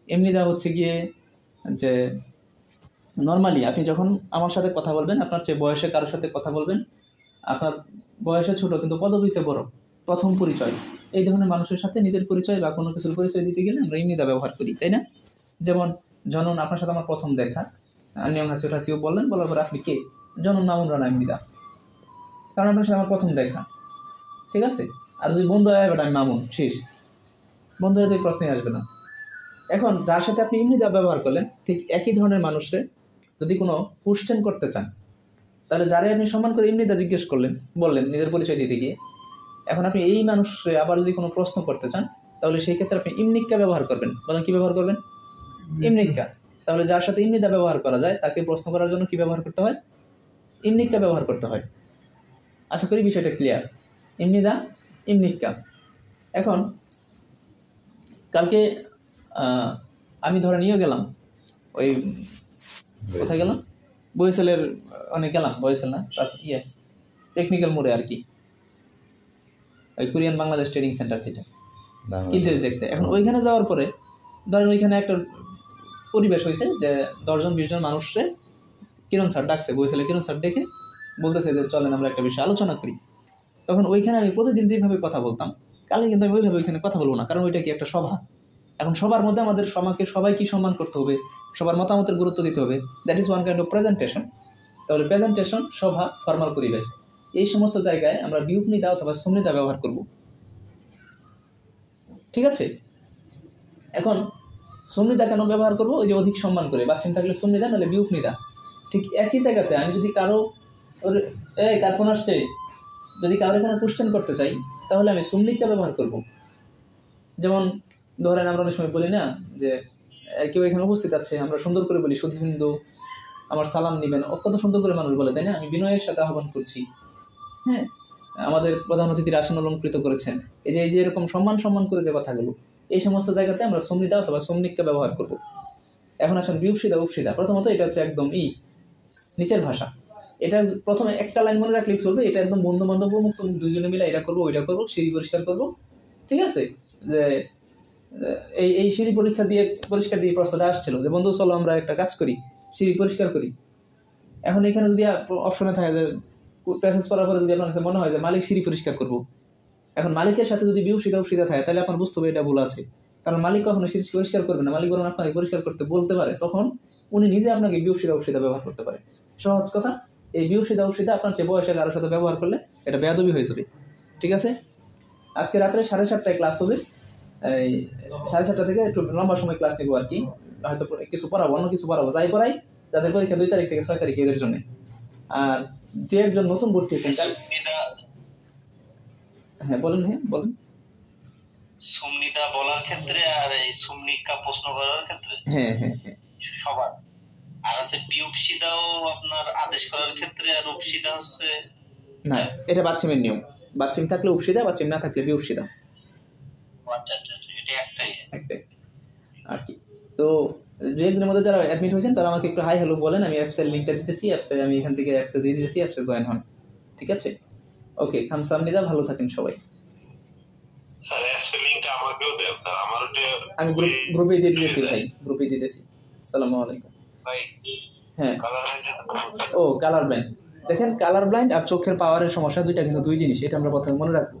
A: এমনিদা হচ্ছে গিয়ে যে নর্মালি আপনি যখন আমার সাথে কথা বলবেন, আপনার চেয়ে বয়সে কারোর সাথে কথা বলবেন, আপনার বয়সে ছোট কিন্তু পদবিতে বড়, প্রথম পরিচয়, এই ধরনের মানুষের সাথে নিজের পরিচয় বা কোনো কিছুর পরিচয় দিতে গেলে আমরা ইমনিদা ব্যবহার করি, তাই না? যেমন জনন, আপনার সাথে আমার প্রথম দেখা, আনিয়ং হাসিও বললেন, বলার পরে আপনি কে? জনন মামুন রানা ইমনিদা, কারণ আপনার সাথে আমার প্রথম দেখা। ঠিক আছে, আর যদি বন্ধু হয় বেটা আমি মামুন, শেষ, বন্ধু হয়ে প্রশ্নই আসবে না। এখন যার সাথে আপনি ইমনিদা ব্যবহার করলেন, ঠিক একই ধরনের মানুষের যদি কোনো কোশ্চেন করতে চান, তাহলে যারে আপনি সম্মান করে ইমনিদা জিজ্ঞেস বললেন নিজের পরিচয় দিতে গিয়ে, এখন আপনি এই মানুষে আবার যদি কোনো প্রশ্ন করতে চান, তাহলে সেই ক্ষেত্রে আপনি ইমনিকা ব্যবহার করবেন। বলেন কি ব্যবহার করবেন? ইমনিকা। তাহলে যার সাথে ইমনিদা ব্যবহার করা যায়, তাকে প্রশ্ন করার জন্য কি ব্যবহার করতে হয়? ইমনিকা ব্যবহার করতে হয়। আশা করি বিষয়টা ক্লিয়ার। ইমনিদা, ইমনিকা। এখন কালকে আমি ধরে নিয়ে গেলাম, ওই কোথায় গেলাম, বরিশালের অনেক গেলাম, বরিশাল না, তার টেকনিক্যাল মোড়ে আর কি, ওই কোরিয়ান বাংলাদেশ ট্রেনিং সেন্টার, যেটা স্কিল টেস্ট দেখতে। এখন ওইখানে যাওয়ার পরে ধরেন ওইখানে একটা পরিবেশ হয়েছে যে 10-20 জন মানুষে কিরণ স্যার ডাকছে, বরিশালে কিরণ স্যার ডেকে বলতেছে যে চলেন আমরা একটা বিষয়ে আলোচনা করি। তখন ওইখানে আমি প্রতিদিন যেভাবে কথা বলতাম, কালকে কিন্তু আমি ওইভাবে ওইখানে কথা বলবো না, কারণ ওইটা কি একটা সভা। এখন সবার মধ্যে আমাদের সবাইকে সম্মান করতে হবে, সবার মতামতের গুরুত্ব দিতে হবে, that is one kind of presentation. তাহলে প্রেজেন্টেশন, সভা, ফর্মাল পরিবেশ, এই সমস্ত জায়গায় আমরা বিউপনিদা অথবা সুমনিদা ব্যবহার করব। ঠিক আছে, এখন সুমনিদা কেন ব্যবহার করবো? ওই যে অধিক সম্মান করে, বাচ্চিন থাকলে সুমনিদা, নাহলে বিউপনিদা। ঠিক একই জায়গাতে আমি যদি কারো কার কোন আসছে, যদি কারো কোনো কোশ্চেন করতে চাই, তাহলে আমি সুমনিকা ব্যবহার করব। যেমন ধরেন আমরা অনেক সময় বলি না যে কেউ এখানে উপস্থিত আছে, আমরা সুন্দর করে বলি সুধী হিন্দু আমার সালাম নিবেন, কত সুন্দর করে মানুষ বলে, তাই না? আমি বিনয়ের সাথে আহ্বান করছি, হ্যাঁ, আমাদের প্রধান অতিথির আসন অলঙ্কৃত করেছেন, এই যে এরকম সম্মান করে যে কথাগুলো, এই সমস্ত জায়গাতে আমরা সুমনিদা অথবা সুমনিককে ব্যবহার করব। এখন আসেন বিউপসিদা, উপসিদা। প্রথমত এটা হচ্ছে একদম নিচের ভাষা। এটা প্রথমে একটা লাইন মনে রাখলেই চলবে, এটা একদম বন্ধু বান্ধব মুক্ত, দুজনে মিলে এটা করবো ওইটা করবো, সিঁড়ি পরিষ্কার করবো। ঠিক আছে, যে এই সিঁড়ি পরিষ্কার দিয়ে প্রশ্নটা আসছিল যে বন্ধু চলো আমরা একটা কাজ করি, সিঁড়ি পরিষ্কার করি। এখন এখানে যদি অপশনে থাকে যে প্যাসেজ পড়ার পরে যদি আপনার কাছে মনে হয় যে মালিক সিঁড়ি পরিষ্কার করবো, এখন মালিকের সাথে যদি বিউপসিদা উপসিদা থাকে, তাহলে আপনার বুঝতে হবে এটা ভুল আছে, কারণ মালিক কখনো সিঁড়ি পরিষ্কার করবে না, মালিক বরং আপনাকে পরিষ্কার করতে বলতে পারে, তখন উনি নিজে আপনাকে বিউপসিদা উপসিদা ব্যবহার করতে পারে। সহজ কথা, এই বিউপসিদা উপসিদা আপনার চেয়ে বয়সে কারোর সাথে ব্যবহার করলে এটা বেয়াদবি হয়ে যাবে। ঠিক আছে, আজকে রাত্রে 7:30টায় ক্লাস হবে, এই 7:30 থেকে একটু লম্বা সময় ক্লাস নেবো আর কি, হয়তো কিছু পড়াবো, অন্য কিছু পড়াবো, যাই পড়াই যাদের পরীক্ষা 2 তারিখ থেকে 6 তারিখ এদের জন্য। আর যে একজন নতুন ভর্তি হয়েছেন, হ্যাঁ বলেন,
C: সুমনিদা বলার ক্ষেত্রে আর এই সুমনিকা প্রশ্ন করার ক্ষেত্রে
A: হ্যাঁ
C: সবার, আর আছে বিউপসিদাও আপনার আদেশ করার ক্ষেত্রে, আর উপসিদা হচ্ছে
A: না, এটা বাচ্চিমের নিয়ম, বাচ্চিম থাকলে উপসিদা, বাচ্চিম না থাকলে বিউপসিদা।
C: এটা একটাই
A: আর কি। তো যে একদিনের মধ্যে যারা অ্যাডমিট হয়েছেন তারা আমাকে একটু হাই হ্যালো বলেন, আমি অ্যাপসের লিঙ্কটা দিতেছি, অ্যাপসে আমি এখান থেকে অ্যাপসে দিয়ে দিতেছি, অ্যাপসে জয়েন হন। ঠিক আছে, ওকে, খামসামনিদা, ভালো থাকেন সবাই। আমি গ্রুপে দিয়ে দিতেছি ভাই, গ্রুপে দিতেছি। আসসালামু আলাইকুম ভাই। হ্যাঁ, ও কালার ব্লাইন্ড, দেখেন কালার ব্লাইন্ড আর চোখের পাওয়ারের সমস্যা দুইটা কিন্তু দুই জিনিস, এটা আমরা প্রথমে মনে রাখবো।